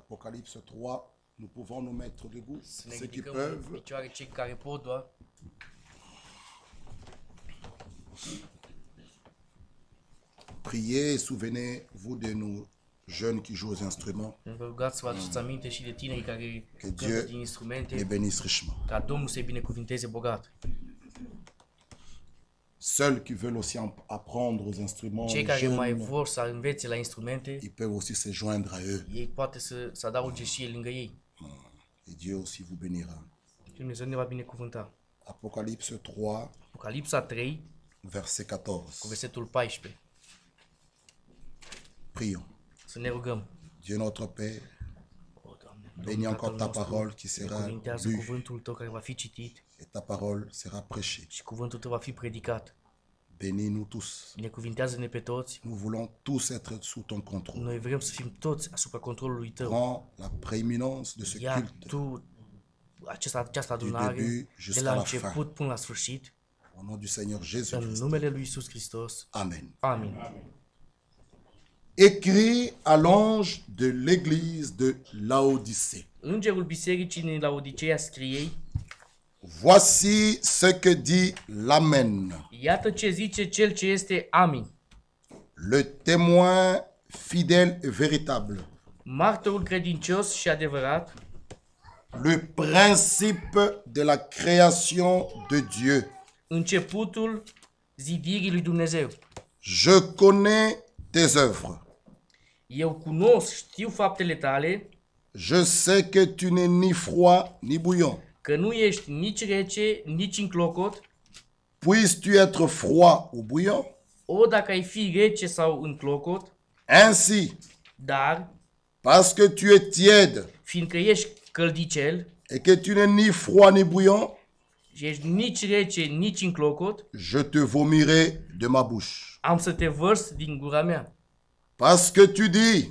Apocalypse 3, nous pouvons nous mettre debout, Să ne ceux qui ridicăm în peuvent. picioare cei care pot doar. Priez et souvenez-vous de nos jeunes qui jouent aux instruments. Vă rugați să vă aduceți aminte și de tinerii care Que cântă Dieu din les instrumente, bénisse richement. ca Domnul să-i binecuvinteze bogat. Ceux qui veulent aussi apprendre aux instruments, Cei les care mai jeunes, vor să învețe la instrumente, ils peuvent aussi se joindre à eux. ei poate să adauge și ei lângă ei. Et Dieu aussi vous bénira. Dumnezeu ne va binecuvânta. Apocalypse 3, Apocalipsa 3, verset cu 14. versetul 14. Prions. Să ne rugăm. Dieu notre Père, O, Doamne, bénis Domnul encore Tatăl ta nostru, parole qui sera binecuvintează lue cuvântul Tău care va fi citit et ta parole sera prêchée. și cuvântul Tău va fi predicat. Bénis-nous tous. Binecuvintează-ne pe toți. Nous voulons tous être sous ton contrôle. Noi vrem să fim toți asupra controlului Tău. Prends la prééminence de ce Ia culte Tu această du adunare début de jusqu'à la la fin. început până la sfârșit, Au nom du Seigneur în Jésus-Christ. numele lui Iisus Hristos. Amen. Amin. Écrit à l'ange de l'église de Laodicée. Îngerul bisericii din Laodicea scriei: Voici ce que dit l'Amen, Iată ce zice cel ce este Amin, le témoin fidèle et véritable, martorul credincios și adevărat, le principe de la création de Dieu. începutul zidirii lui Dumnezeu. Je connais tes œuvres. Eu cunosc, știu faptele tale, Je sais que tu n'es ni froid ni bouillant. că nu ești nici rece, nici înclocot. Puisses-tu être froid ou bouillant? O, dacă ai fi rece sau înclocot, Ainsi, dar, parce que tu es tiède fiindcă ești căldicel et que tu n'es ni froid ni bouillant, și ești nici rece, nici înclocot, je te vomirai de ma bouche. am să te vărs din gura mea. Parce que tu dis,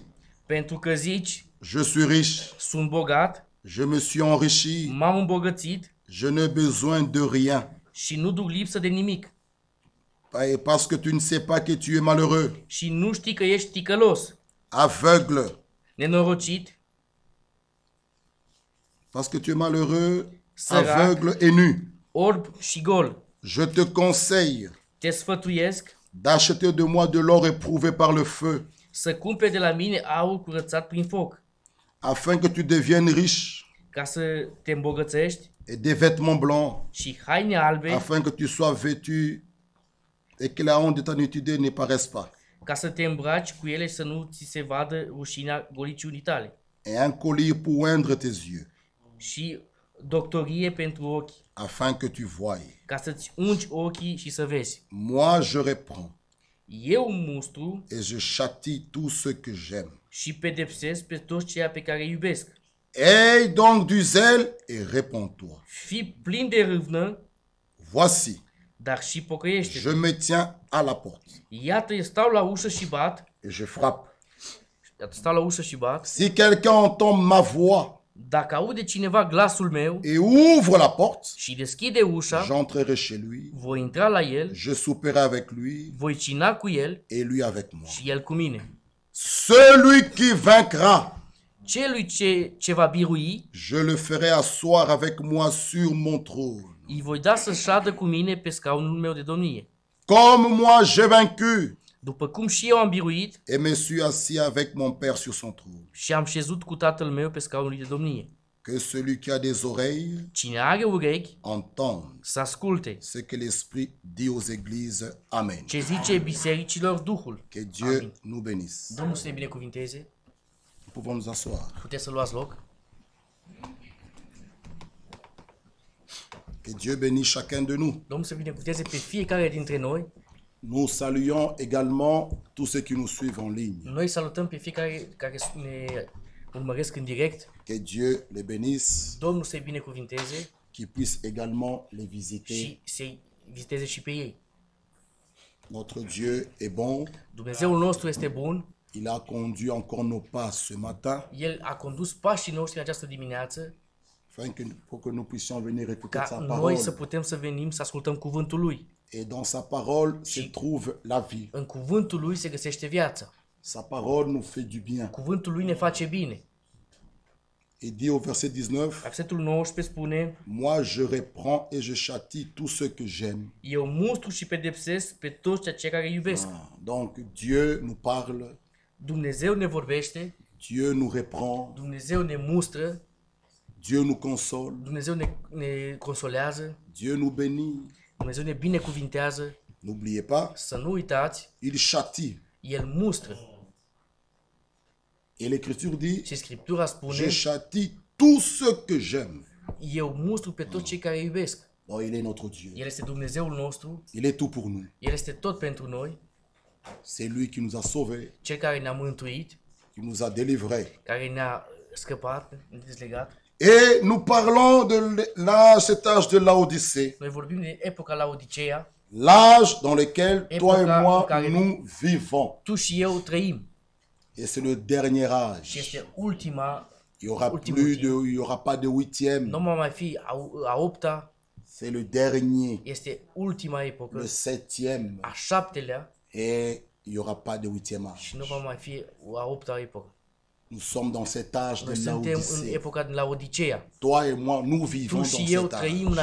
Pentru că zici, je suis riche, sunt bogat, je me suis enrichi, m-am îmbogățit je n'ai besoin de rien. și nu duc lipsă de nimic. Et parce que tu ne sais pas que tu es malheureux, Și nu știi că ești ticălos, aveugle, nenorocit, parce que tu es malheureux, Sărac. aveugle et nu. orb și gol. Je te conseille Te sfătuiesc d'acheter de moi de l'or éprouvé par le feu, să cumperi de la mine aur curățat prin foc, afin que tu deviennes riche, ca să te îmbogățești, et des vêtements blancs, și haine albe, afin que tu sois vêtu et que la honte de ta nudité ne paraisse pas, ca să te îmbraci cu ele și să nu ți se vadă rușinea goliciunii tale, et un collier pour oindre tes yeux, și doctorie pentru ochi, afin que tu voies. ca să-ți ungi ochii și să vezi. Moi, je reprends Eu mustru et je châtie tous ceux que j'aime. și pedepsesc pe toți ceea pe care îi iubesc. Aie donc du zèle et réponds-toi. Fii plin de râvnă, Voici, dar și pocăiește. je me tiens à la porte Iată, eu stau la ușă și bat. et je frappe. Iată, stau la ușă și bat. Si quelqu'un entend ma voix Dacă aude cineva glasul meu et ouvre la porte, și deschide ușa, j'entrerai chez lui, voi intra la el, je souperai avec lui voi cina cu el et lui avec moi. și el cu mine. Celui qui vaincra, Celui ce va birui, je le ferai asseoir avec moi sur mon trône. îi voi da să șadă cu mine pe scaunul meu de domnie. Comme moi j'ai vaincu După cum și eu am biruit et me suis assis avec mon Père sur son trône. și am șezut cu tatăl meu pe scaunul de domnie. Que celui qui a des oreilles Cine are urechi, entende să asculte ce que l'Esprit dit aux églises. Amen. ce zice bisericilor Duhul. Que Dieu nous bénisse. Domnul să ne binecuvinteze. Nous pouvons nous asseoir. Puteți să luați loc. Que Dieu bénisse chacun de nous. Domnul să binecuvinteze pe fiecare dintre noi. Nous saluons également tous ceux qui nous suivent en ligne. Noi salutăm pe fiecare care ne urmăresc în direct. Que Dieu les bénisse, Domnul să-i binecuvinteze qu'ils puissent également les visiter. și să-i viziteze și pe ei. Notre Dieu est bon. Dumnezeul nostru este bun. Il a conduit encore nos pas ce matin, El a condus pașii noștri în această dimineață afin que, pour que nous puissions venir écouter ca sa noi parole. să putem să venim să ascultăm cuvântul Lui. Et dans sa parole se trouve la vie. În cuvântul Lui se găsește viața. Sa parole nous fait du bien. Cuvântul Lui ne face bine. Il dit au verset 19, Versetul 19 spune: moi je reprends et je châtie tous ceux que j'aime. Eu mustru și pedepsesc pe toți cei care iubesc. Donc Dieu nous parle, Dumnezeu ne vorbește, Dieu nous reprend, Dumnezeu ne mustră, Dieu nous console, Dumnezeu ne consolează, Dieu nous bénit. Dumnezeu ne binecuvintează. N'oubliez pas, Să nu uitați, il châtie. El mustră. Et l'Écriture dit, Și Scriptura je spune: châtie tous ceux que j'aime. Eu mustru pe toți cei care iubesc. Donc il est notre Dieu. El este Dumnezeul nostru, Il est tout pour nous. El este tot pentru noi, C'est lui qui nous a sauvés, Cel care ne-a mântuit, qui nous a délivrés. care ne-a scăpat, dezlegat. Et nous parlons de cet âge de Laodicée, Noi vorbim de epoca Laodiceea, l'âge dans lequel toi et moi, Época- nous vivons. tu și eu trăim. Et c'est le dernier Și âge. este ultima, Il y aura ultimul plus de, timp. il y aura pas de huitième. Nu va mai fi a opta, C'est le dernier, este ultima epocă, le septième. a șaptelea, Et il y aura pas de huitième âge. și nu va mai fi a opta epocă. Nous sommes dans cet âge Noi de suntem în Laodicée. epoca din Laodiceea. Toi et moi, nous Tu vivons și dans eu cet âge. trăim în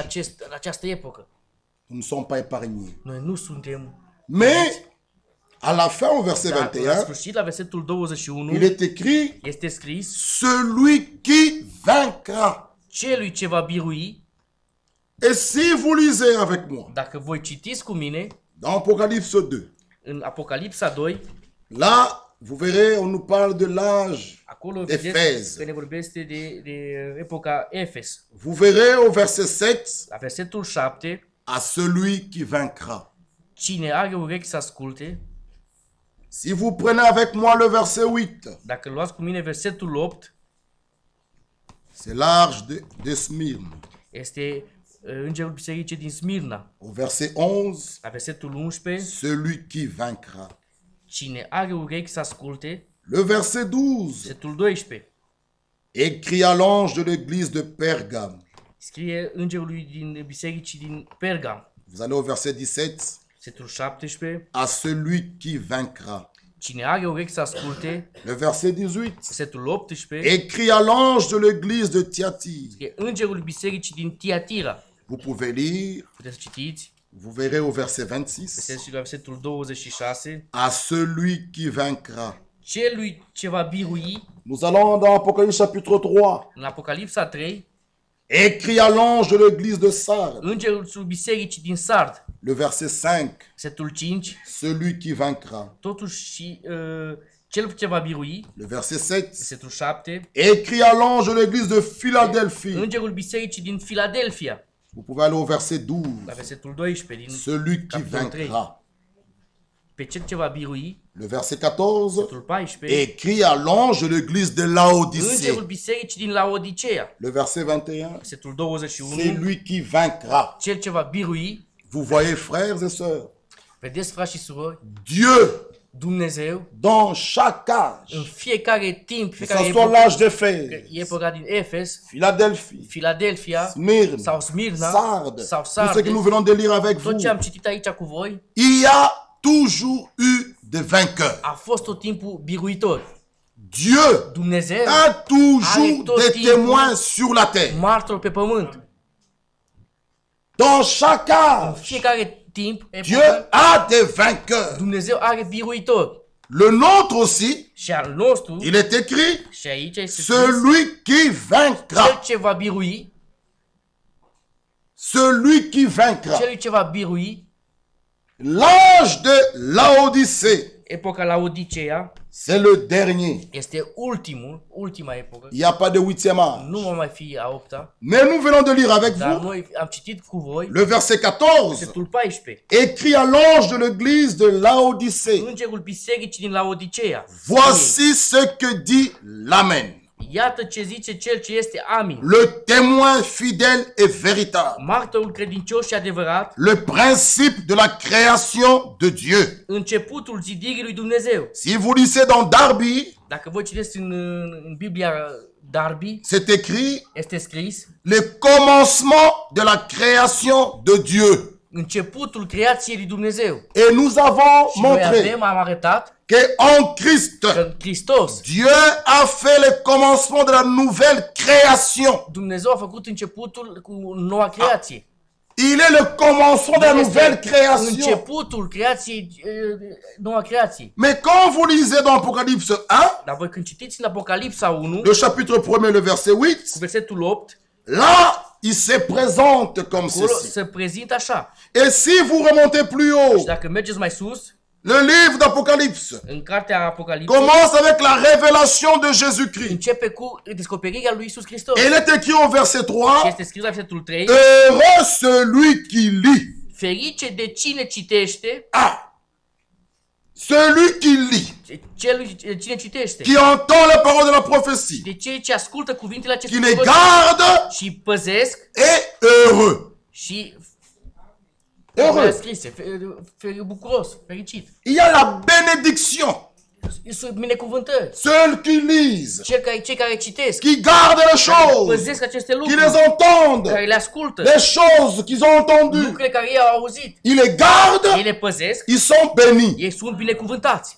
această epocă. Nous ne sommes pas épargnés. Noi nu suntem. Mais, à la fin, au verset Dar la 21, sfârșit, la versetul 21, il est écrit, este scris: celui qui vaincra. celui ce va birui. Et si vous lisez avec moi, Dacă voi citiți cu mine dans Apocalypse 2, în Apocalipsa 2, là, vous verrez, on nous parle de l'âge. acolo Efes. vedeți că ne vorbește de epoca Efes. Vous verrez au verset 7, La versetul 7, à celui qui vaincra. cine are urechi să asculte. Si vous prenez avec moi le verset 8, Dacă luați cu mine versetul 8, c'est l'âge de Smyrne. este îngerul bisericii din Smirna. Au verset 11, La versetul 11, celui qui vaincra. cine are urechi să asculte. Le verset 12, Versetul 12, écrit à l'ange de l'église de Pergame. scrie îngerului din bisericii din Pergam. Vous allez au verset 17, Versetul 17, à celui qui vaincra. cine are urechi să asculte. Le verset 18, Versetul 18, écrit à l'ange de l'église de Thyatire. scrie îngerul bisericii din Tiatira. Vous pouvez lire, Puteți să citiți. vous verrez au verset 26, Vedeți și la versetul 26, à celui qui vaincra. celui ce va birui. Nous allons dans Apocalypse chapitre 3, În Apocalipsa 3, écrit à l'ange de l'église de Sardes. îngerul bisericii din Sard. Le verset 5, Versetul 5, celui qui vaincra. totuși și cel ce va birui. Le verset 7, Versetul 7, écrit à l'ange de l'église de Philadelphie. îngerul bisericii din Filadelfia. Vous pouvez aller au verset 12, La versetul 12, din celui qui Capitolul 3. vaincra. pe cel ce va birui. Le verset 14, Versetul 14, écrit à l'ange de l'église de Laodicée. îngerul bisericii din Laodicea. Le verset 21, Versetul 21, c'est lui qui vaincra. cel ce va birui. Vous voyez, frères et sœurs, Vedeți, frați și surori, Dieu, Dumnezeu, dans chaque âge, în fiecare timp, que ce fiecare soit epocă, l'âge d'Éphèse, epoca din Efes, Philadelphie, Filadelfia Smyrne, sau Smirna Sardes, sau tout ce que Sardes, nous venons de lire avec vous, tot ce am citit aici cu voi, il y a toujours eu des vainqueurs. a fost tot timpul biruitor. Dieu Dumnezeu, a toujours tot des timpul témoins sur la terre. martor pe pământ. Dans chaque În âge, fiecare timp, Dieu epocă, a des vainqueurs. Dumnezeu are biruitori. Le nôtre aussi, Și al nostru, il est écrit, și aici este scris, celui qui cel vaincra. ce va birui, Celui qui vaincra. celui ce va birui, L'âge de Laodicée, epoca Laodicea, c'est le dernier. este ultima epocă. Il n'y a pas de huitième âge. Nu va mai fi a opta, Mais nous venons de lire avec dar vous noi am citit cu voi le verset 14, versetul 14. écrit à l'ange de l'église de Laodicée. Îngerul bisericii din Laodicea. Voici ce que dit l'Amen, Iată ce zice cel ce este Amin, le témoin fidèle et véritable, martorul credincios și adevărat, le principe de la création de Dieu. începutul zidirii lui Dumnezeu. Si vous lisez dans Darby, Dacă voi citeți în Biblia Darby, c'est écrit este scris le commencement de la création de Dieu. începutul creației lui Dumnezeu. Et nous avons Și noi montré am arătat qu'en Christ, că în Hristos Dieu a fait le commencement de la nouvelle création. Dumnezeu a făcut începutul cu noua creație. Il est le commencement de la nouvelle création. Începutul creației, noua creație. Mais quand vous lisez dans Apocalypse 1, Dar voi când citiți în Apocalipsa 1, le chapitre 1, le verset 8, cu versetul 8, là, il se présente comme acolo ceci. se prezintă așa. Et si vous remontez plus Și haut, dacă mergeți mai sus, le livre d'Apocalypse în cartea Apocalipsei, commence avec la révélation de Jésus-Christ. începe cu descoperirea lui Isus Hristos. Et il est écrit au verset Și 3, este scris la versetul 3, heureux celui qui lit. ferice de cine citește, Ah, celui qui lit, cine citește, qui entend les paroles de la prophétie, de cei ce ascultă cuvintele qui acestui les proroc garde, și păzesc est heureux. și Heureux. scrise, bucuros, fericit. Il y a la bénédiction. Sunt binecuvântări. Ceux qui lisent, Cei care citesc, qui gardent les choses, păzesc aceste qui les lucruri, entendent, care le ascultă, les choses qu'ils ont entendues, lucrurile care ei au auzit, ils les gardent, ei le păzesc, ils sont bénis. ei sunt binecuvântați.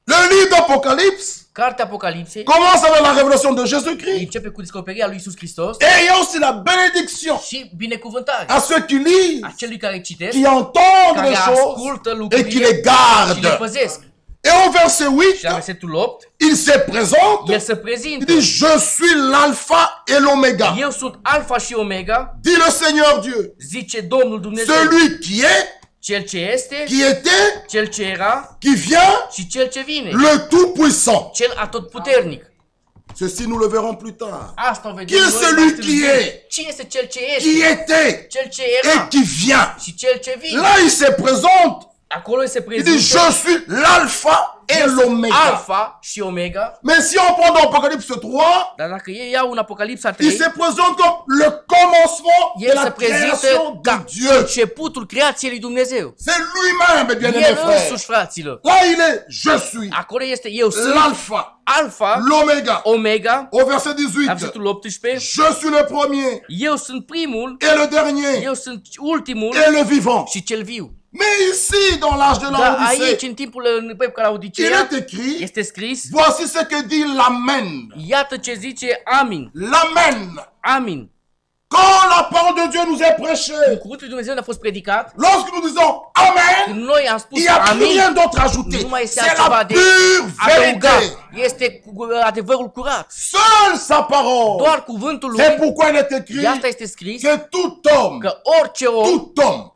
Le livre d'Apocalypse Cartea Apocalipsei commence avec la révélation de Jésus-Christ. începe cu descoperirea lui Isus Hristos Et il y a aussi la bénédiction și binecuvântare à ceux qui lisent, a celui care citesc, qui entendent care les choses ascultă et qui lucrurile les și le gardent. păzesc. Et au verset 8, Și la versetul 8, il se présente, el se il prezintă. dit, je suis l'alpha et l'oméga. Eu sunt Alfa și Omega, Dit le Seigneur Dieu, zice Domnul Dumnezeu, celui qui est, cel ce este, qui était, cel ce era qui vient, și cel ce vine, le Tout-Puissant. cel atotputernic. Ceci, nous le verrons plus tard. Asta o Qui vedem est noi celui mai qui târziu. est? Cine este cel ce Qui este, était cel ce et era qui vient. și cel ce vine. Là, il se présente. Acolo se Il dit, prezintă je suis l'alpha et eu sunt l'oméga. Alfa și Omega. Mais si on prend dans Apocalypse 3, Dar dacă ei iau în Apocalipsa il 3, se présente comme le commencement de el la se prezintă création de ca Dieu. începutul creației lui Dumnezeu. C'est lui-même, bien-aimés El frères. însuși, fraților. Là, il est, je suis Acolo este eu sunt l'alpha, Alfa, l'oméga. Omega, Au verset la 18, versetul 18. je suis le premier Eu sunt primul, et le dernier eu sunt ultimul et le vivant. și cel viu. Mais ici, dans l'âge de Dar l'Odyssée, aici, în timpul în epoca la il Odiseea, est écrit, este scris, voici ce que dit l'Amen. iată ce zice Amin. L'Amen. Amin. Quand la parole de Dieu nous est prêchée, Cuvântul lui Dumnezeu ne-a fost predicat, lorsque nous disons Amen, când noi am spus il n'y a plus Amin, rien d'autre à ajouter. nu mai este C'est altceva la de pure adăugat. vérité. Este adevărul curat. Seule sa parole. Doar cuvântul lui, C'est pourquoi il est de écrit asta este scris, que tout homme, că orice om,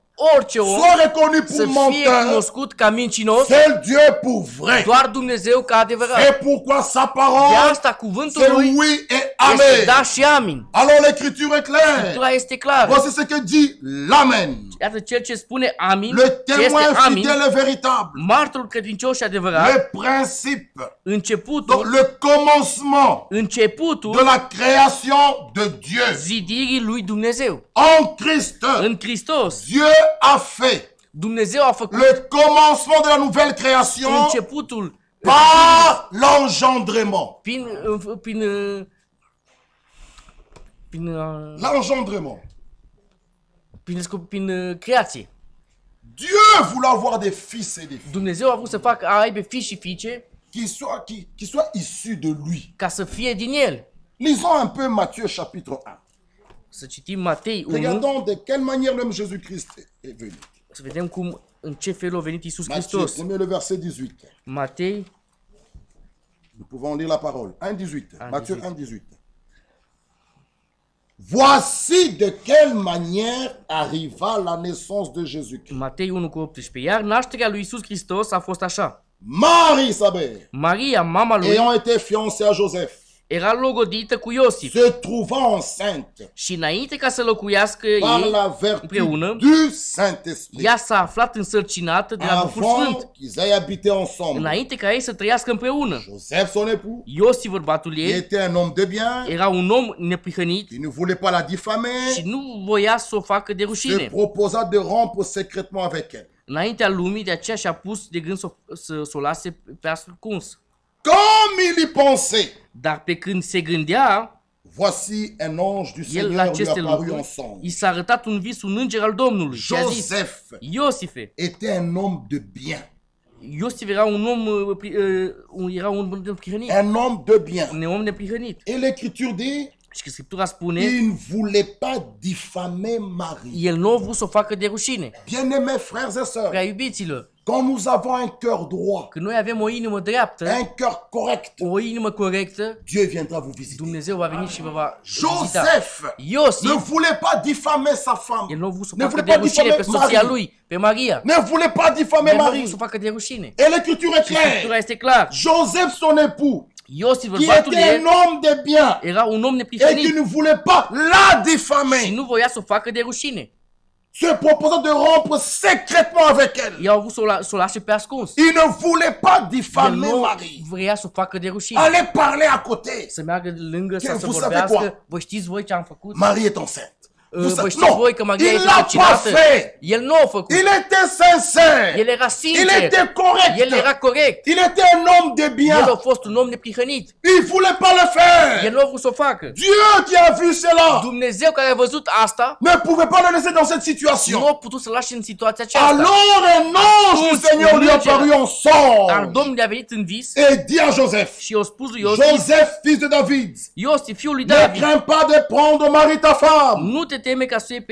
soit reconnu să pour fie menteur, cunoscut ca mincinos, seul Dieu pour vrai. doar Dumnezeu ca adevărat. C'est pourquoi sa De parole, asta cuvântul c'est lui oui et este Amen. da și amin. Alors l'écriture est claire. Scriptura este clară. Voici ce que dit l'Amen. Iată cel ce spune amin, Le ce este témoin amin, fidèle et véritable. martorul credincios și adevărat, Le principe, donc începutul, le commencement de începutul la création de Dieu. zidirii lui Dumnezeu. En Christ, În Hristos, Dieu a fait Dumnezeu a făcut le commencement de la nouvelle création începutul par l'engendrement. L'engendrement. prin creație. Dieu voulut avoir des fils et des filles Dumnezeu a vrut să facă, a aibă fiși și fiice qui soient issus de lui. ca să fie din el. Lisons un peu Matthieu chapitre 1. Să citim Matei 1, Regardons de quelle manière l'homme Jésus-Christ est venu. să vedem cum, în ce fel a venit Iisus Matthieu, Hristos. premier le verset 18. Matei, Nous pouvons lire la parole. 1,18. 1,18. Matthieu 1,18. Voici de quelle manière arriva la naissance de Jésus-Christ. Matei 1 cu 18. Iar nașterea lui Iisus Hristos a fost așa. Marie, sa mère, Maria, mama lui, ayant été fiancée à Joseph, era logodită cu Iosif se trouvant enceinte și înainte ca să locuiască par ei la vertu împreună, du Saint-Esprit, ea s-a aflat însărcinată de la Duhul Sfânt, avant qu'ils aient habité ensemble. înainte ca ei să trăiască împreună. Joseph, son époux, Iosif, bărbatul qui ei, était un homme de bien, era un om neprihănit qui ne voulait pas la diffamer, și nu voia să o facă de se rușine. proposa de rompre secrètement avec elle. Înaintea lumii, de aceea și-a pus de gând să o lase pe ascuns. Comme il y pensait, Dar pe când se gândea, Voici un ange du El la Seigneur lui aceste apparut en lucruri, songe. i s-a arătat un vis, un înger al Domnului și a zis, Joseph Iosife, était un homme de bien. Iosif era un om, era un om neprihănit, Un homme de bien. un om neprihănit. Et l'Écriture dit, Și că Scriptura spune, il ne voulait pas diffamer Marie. el nu a vrut să o facă de rușine. Bien-aimés frères et sœurs, Prea iubiților, quand nous avons un cœur droit, când noi avem o inimă dreaptă, un cœur correct, o inimă corectă, Dieu viendra vous visiter. Dumnezeu va veni și vă va vizita. Joseph ne Iosif, voulait pas diffamer sa femme. el nu a vrut să Ne facă voulait de pas rușine pe diffamer soția Marie. lui, pe Maria. Ne voulait pas diffamer El nu a Marie. vrut să facă de rușine. Et l'Écriture est Scriptura claire. este clar. Joseph, son époux, Iosif, qui bărbatul était ei, un homme de bien era un om et qui neprihănit ne voulait pas la și diffamer, nu voia să o facă de rușine. se proposait de rompre secrètement avec elle. I-au vrut să o lase pe ascuns. Il ne voulait pas El diffamer nu Marie. vrea să o facă de rușine. Allez parler à côté. Să meargă lângă sau să Vous savez vorbească. quoi? Vă știți voi ce am făcut? Marie est enceinte. Vous Vă savez- știți Non, voi că Maria il este l'a pas vaccinată? fait. El nu a făcut. Il était sincère. El era Il sincer. était correct. El era corect. Il était un homme de bien. El a fost un om neprihănit. Il ne voulait pas le El faire. nu a vrut să o facă. Dieu qui a vu cela Dumnezeu care a văzut asta, ne pouvait pas le laisser dans cette nu situation. a putut să lași în situația aceasta. Alors un ange du Seigneur lui apparut en Dar songe Domnul a venit în vis et dit à Joseph, și i-a spus lui Iosif, Joseph, fils de David, Iosif, fiul lui ne David, crains pas de prendre Marie ta femme, nu te teme ca să iei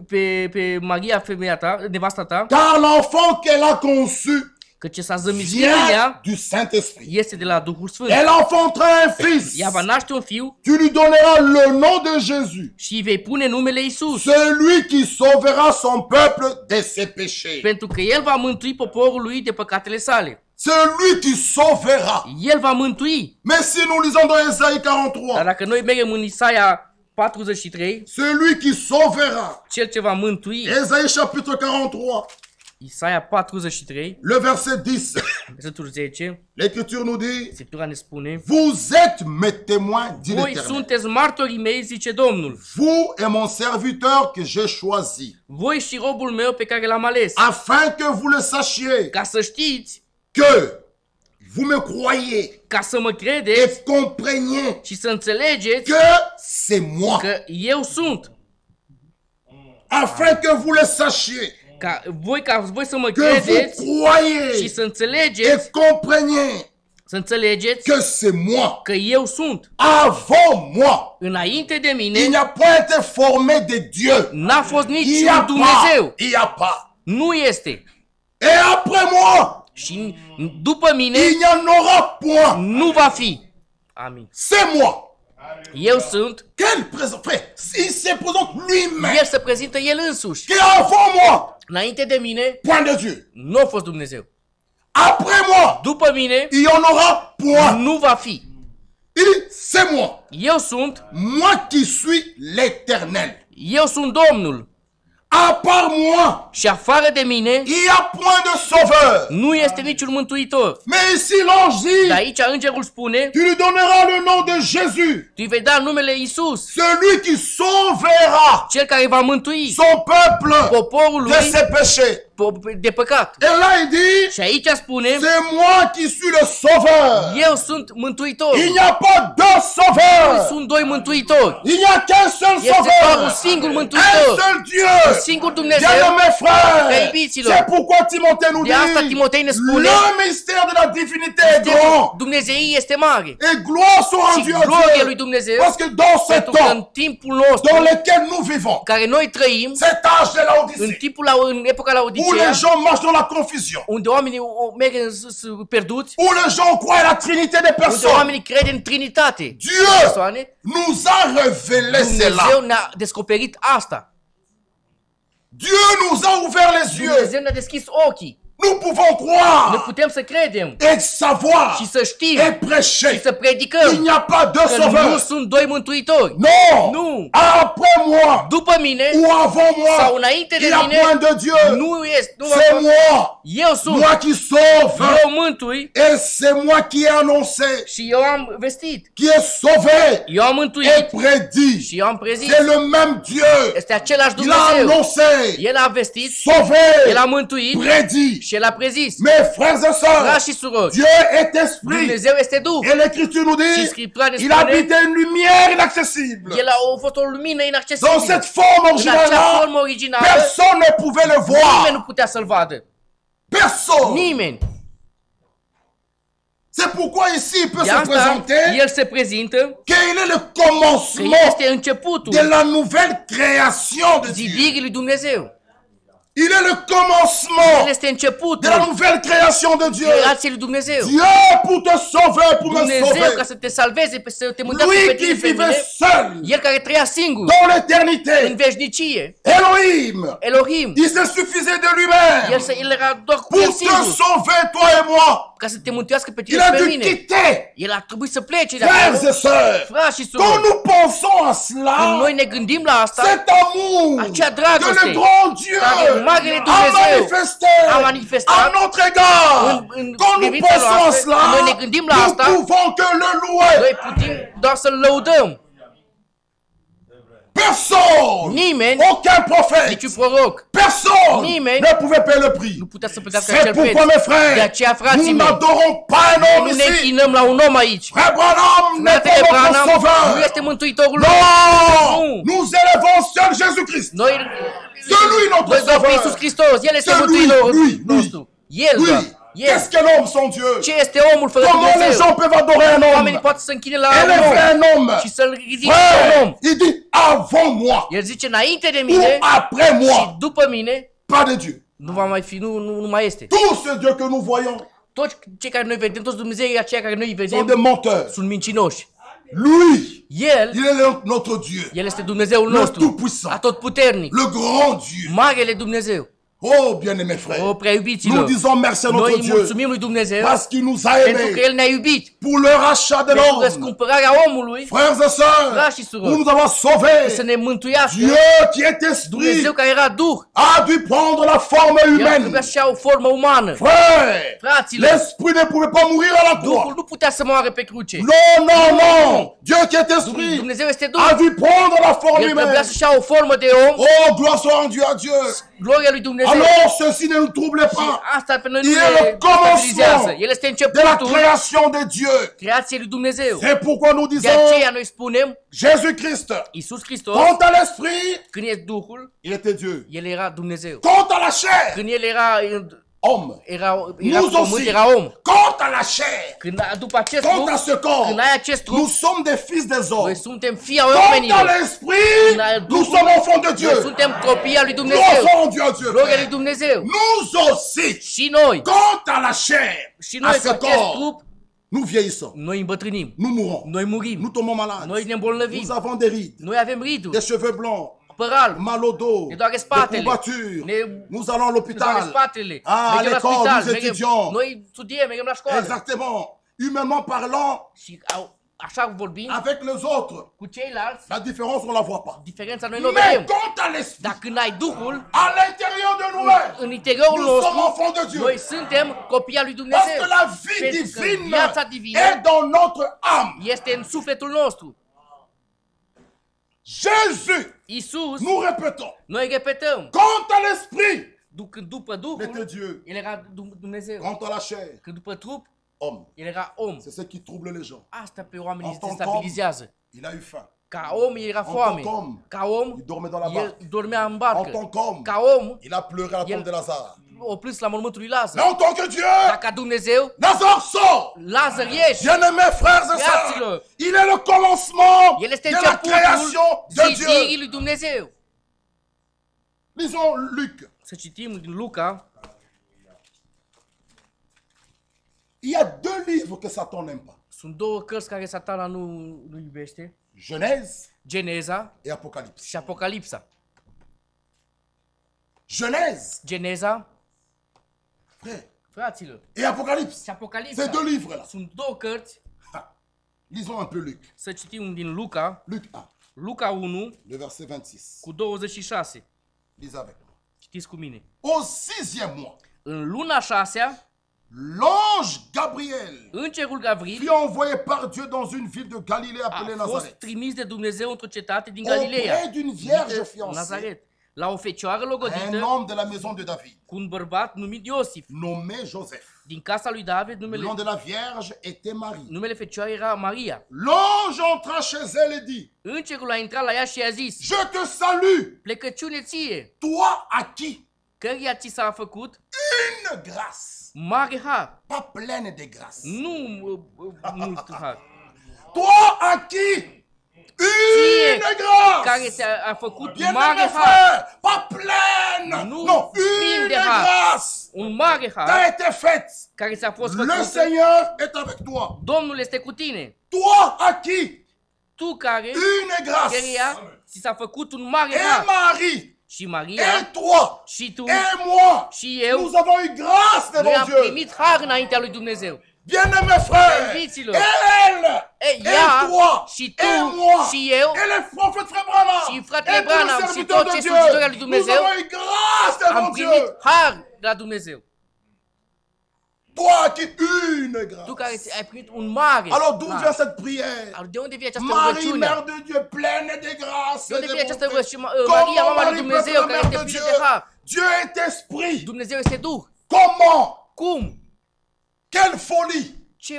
pe Maria, femeia ta, nevasta ta, car l'enfant qu'elle a conçu că ce s-a zămislit în vient ea du Saint-Esprit. este de la Duhul Sfânt. Elle enfantera un fils. Ea va naște un fiu Tu lui donneras le nom de Jésus, și îi vei pune numele Iisus, celui qui sauvera son peuple de ses péchés. pentru că El va mântui poporul lui de păcatele sale. Celui qui sauvera. El va mântui. Mais si nous lisons dans Ésaïe 43, Dar dacă noi mergem în Isaia 43, celui qui sauvera. cel ce va mântui, Ésaïe chapitre 43, Isaia 43, le verset 10. versetul 10, L'Écriture nous dit, Scriptura ne spune, vous êtes mes témoins, dit voi l'Éternel. sunteți martorii mei, zice Domnul, Vous et mon serviteur que j'ai choisi, voi și robul meu pe care l-am ales, afin que vous le sachiez, ca să știți, que vous me croyez ca să mă credeți et compreniez și să înțelegeți que c'est moi. că eu sunt. Afin que vous le sachiez, Ca voi să mă que vous credeți și croyez să înțelegeți, et compreniez să înțelegeți que c'est moi. că eu sunt. Avant moi, Înainte de il mine n'y a point été formé de Dieu. n-a fost Il nici n'y a un Dumnezeu. pas. Il n'y a pas. Nu este. Et après moi, Și după mine il n'y en aura point. nu va fi. Amin. C'est moi. Eu sunt. Quel présent, frère, il se présente lui-même. El se prezintă El însuși. Qui est avant moi, Înainte de mine point de Dieu. nu a fost Dumnezeu. Après moi, După mine il y en aura point. nu va fi. Il dit, c'est moi. Eu sunt. Moi qui suis l'Éternel. Eu sunt Domnul. À part moi, Și afară de mine il n'y a point de sauveur. nu este niciun mântuitor. Mais ici, l'ange dit, De aici îngerul spune, tu lui donneras le nom de Jésus, tu îi vei da numele Iisus, celui qui sauvera cel care va mântui son peuple poporul de lui ses péchés. de păcat. Et là, il dit, Și aici spune, c'est moi qui suis le sauveur. eu sunt mântuitor. Il n'y a pas deux sauveurs. Sunt doi mântuitori. Il n'y a qu'un seul Este doar un sauveur. singur Un mântuitor. seul Un Dieu. singur Dumnezeu. Bien-aimés frères, iubiților. c'est pourquoi Timothée nous De asta dit, Timotei ne spune, le mystère de la divinité est grand. Dumnezeii este mare. Et gloire soit Și rendue à gloria lui Dieu. Dumnezeu, Parce que dans ce pentru că în temps timpul nostru, dans lequel nous vivons, care noi trăim, cet âge de la în Odyssée, timpul în epoca la où Odiseea, les gens marchent dans la confusion, unde oamenii merg perduți, où les gens croient à la trinité des unde personnes, oamenii cred în Trinitate. Dieu Persoane, nous a révélé Dumnezeu cela. ne-a descoperit asta. Dieu nous a ouvert les yeux. Dumnezeu ne-a deschis ochii. Nous pouvons Noi croire putem să credem et savoir și să știm et prêcher. și să Il predicăm n'y a pas deux că nu sauveurs. sunt doi mântuitori. Non. Nu. Après moi După mine ou avant sau moi, înainte il de n'y a mine, point de Dieu. nu este. Nu va C'est fi. moi. Eu sunt. Moi qui sauve. Eu mântui Et c'est moi qui ai annoncé, și eu am vestit. qui ai sauvé Eu am et mântuit prédit. și eu am prezis. C'est le même Dieu. Este același Il a Dumnezeu. annoncé, El a vestit, sauvé, El a mântuit prédit. și Și el a prezis. Mes frères et sœurs, Frați și surori, Dieu est esprit. Dumnezeu este Duh. Et l'Écriture nous Și dit, Scriptura ne il spune, habitait une lumière inaccessible. el a fost o lumină Dans inaccesibilă. cette forme În acea originale-là, formă originală, personne ne pouvait le nimeni voir. nu putea să-l vadă. Personne. Nimeni. C'est pourquoi ici il peut De se asta, présenter el se prezintă qu'il est le că commencement este începutul de la nouvelle création de Dieu. zidirii lui Dumnezeu. Il est le El commencement este de începutul la nouvelle création de Dieu. creației lui Dumnezeu. Dieu pour te sauver, pour me Dumnezeu ca sauver. să te salveze, să te mântuiască Lui pe qui tine, pe vivait mine. seul El care trăia singur dans în l'éternité. veșnicie. Elohim. Elohim. Il se suffisait de lui-même El era doar cu pour el te singur sauver, toi et moi. ca să te mântuiască pe Il tine și a pe dû mine. quitter. El a trebuit să plece de Frères acolo. et sœurs, Frați și quand surori, nous pensons à când cela, noi ne gândim la asta, cet amour acea que dragoste le grand Dieu care Marele a Dumnezeu a manifesté manifestat à notre égard. în Quand nous privința pensons à noastră, cela, când noi ne gândim la nous asta, pouvons que le louer. noi putem doar să-L lăudăm. Personne, Nimeni, aucun prophète, niciun proroc, personne nimeni ne pouvait payer le prix. nu putea să plătească C'est acel preț. pourquoi, mes De frères, aceea, frații nous mei, n'adorons pas un homme nu ne ici. închinăm la un om aici. Frère Branham n'est Fratele pas notre Branham nu sauveur. este mântuitorul nostru. Non, nous élevons seul Jésus-Christ. Noi notre doar pe sauveur. Iisus Hristos. El este C'est lui, mântuitorul lui. nostru. El Oui, doar. El. qu'est-ce que l'homme sans Dieu? Ce este omul fără Comment les Dumnezeu? gens peuvent adorer un Oamenii homme? pot să se închine la Élever un om un homme. și să-l ridice pe un Frère, om. il dit avant moi El zice înainte de ou mine après și moi, după mine pas de Dieu. nu va mai fi, nu mai este. Tous ces dieux que nous voyons Toți cei care noi vedem, toți Dumnezeii aceia care noi îi sont vedem, des menteurs. sunt mincinoși. Lui, El il est notre Dieu, El este Dumnezeul le nostru, Tout-Puissant, atotputernic, le grand Dieu. Marele Dumnezeu. Oh, bien-aimés frères, O, prea nous iubiților, disons merci à noi notre îi Dieu mulțumim lui Dumnezeu parce qu'il nous a pentru că aimés El ne-a iubit, pour le rachat de pentru l'homme. răscumpărarea omului, Frères et sœurs, Frați și surori, pour nous avoir sauvés, să ne mântuiască. Dieu qui est esprit Dumnezeu care era Duh, a dû prendre la forme El humaine. trebuia să ia o formă umană. Frère, Fraților, l'esprit ne pouvait pas mourir à la Duhul croix. nu putea să moară pe cruce. Non, non, non. Dieu qui est esprit Dumnezeu este a Duh. dû prendre la forme El trebuia humaine. să-și ia o formă de om, Oh, gloire soit rendue à Dieu. gloria lui Dumnezeu. Alors, ceci ne nous trouble Și pas. asta pe noi nu El ne est le stabilizează. commencement El este de la începutul création de Dieu. creației lui Dumnezeu. C'est pourquoi nous De disons aceea noi spunem, Jésus-Christ. Iisus Hristos, Quant à l'esprit, când e Duhul, il était Dieu. El era Dumnezeu. Quant à la chair, Când El era homme. pe Nous pământ, aussi. era om. Quant à la chair, Când după acest quant à trup, ce corps, când ai acest nous trup, sommes des fils des noi hommes. suntem fii ai Quant à oamenilor. l'esprit, nous sommes enfants de Noi Dieu. suntem copii al lui Nous Dumnezeu. enfants de Dieu. Gloria lui frère. Dumnezeu. Nous aussi, Și noi, quant à la chair, și à noi ce cu acest corps, trup, nous vieillissons, noi îmbătrânim. nous mourons, Noi murim. nous tombons malades, Noi ne îmbolnăvim. nous avons des rides, Noi avem riduri, des cheveux blancs, păral, mal au dos, ne doare des spatele, courbatures. ne Nous allons à doare l'hôpital. spatele, Ah, à mergem la l'école, spital, nous étudions. noi studiem, mergem la școală. Exactement. Humainement parlant, Și așa vorbim avec les autres, cu ceilalți, la différence, on la voit pas. diferența noi nu o Mais vedem. quant à l'esprit, Dar când ai Duhul, à l'intérieur de nous-mêmes, în interiorul nous sommes nostru, enfants de Dieu. noi suntem copii al lui Parce Dumnezeu. que la vie Pentru că divine viața divină est dans notre âme. este în sufletul nostru. Jésus, Iisus, nous répétons, noi repetăm, quant à l'esprit, când după il était Duhul, Dieu. El era Dumnezeu. Quant à la chair, Când după trup, homme. El era om. C'est ce qui trouble les gens. Asta pe oamenii En se tant destabilizează. Il a eu faim. Ca om, el era foame. tant qu'homme, Ca om, Il dormait dans la el barque. dormea în En barcă. tant qu'homme, Ca om, il a pleuré à la tombe de Lazare. o plâns la mormântul lui Mais Lazar. en tant que Dieu, Dar ca Dumnezeu, Lazare sort. Lazar ieși. Bien-aimés frères et Fraților, sœurs, il est le commencement El este de la création începutul de zidirii Dieu. lui Dumnezeu. Lisons Luc. Să citim din Luca. Il y a deux livres que Satan n'aime pas. Sunt două cărți care Satana nu iubește. Genèse Geneza et Apocalypse. și Apocalipsa. Genèse, Geneza, frère, fraților, et Apocalypse. și Apocalipsa. Ces deux livres-là. Sunt două cărți. Ah, lisons un peu Luc. Să citim din Luca. Luc 1, Luca 1 le verset 26. cu 26. Lisez avec moi. Citiți cu mine. Au 6e mois, În luna 6-a, l'ange Gabriel îngerul Gavril fut envoyé par Dieu dans une ville de Galilée appelée a fost Nazareth. trimis de Dumnezeu într-o cetate din Galileea, Auprès d'une vierge numită fiancée, Nazaret, la o fecioară un logodită homme de la maison de David, cu un bărbat numit Iosif. nommé Joseph. Din casa lui David, Le nom de la Vierge était Marie. numele fecioarei era Maria. L'ange entra chez elle et dit, Îngerul a intrat la ea și i-a zis, je te salue, plecăciune ție, toi à qui căreia ți s-a făcut une grâce, mare har, pas pleine de grâce. nu mult har, Toi à qui une care grâce. ți-a făcut Bien-aimé mare har, frère, pas pleine, Nu, non, plin une de har. grâce un mare t'a har été faite. care ți-a fost Le făcut. Seigneur est avec toi. Domnul este cu tine. Toi à qui Tu care, une grâce. căreia ți s-a făcut un mare Et har. Marie, Și Maria, et toi, și tu, et moi, și eu, nous avons eu grâce noi devant am Dieu. primit har înaintea lui Dumnezeu. Bien-aimés frères, Iubiților, elle, Ei, et ea, toi, și tu, et moi, și eu, et les prophètes frère Branham, și fratele et tous les Branham, și serviteurs toți de cei Dieu, slujitori al lui nous Dumnezeu, avons eu grâce am devant primit Dieu. har de la Dumnezeu. Toi à qui une grâce. Tu care ai primit un mare Alors d'où har. vient cette prière? Alors, de unde vine această Marie, rugăciune? Mère de Dieu, pleine de grâce. De unde et de vine această bonté. rugăciune? Comment Maria, mama lui Marie peut être Dumnezeu, la care mère este de plină Dieu? de har. Dieu est esprit. Dumnezeu este Duh. Comment? Cum? Quelle folie! Ce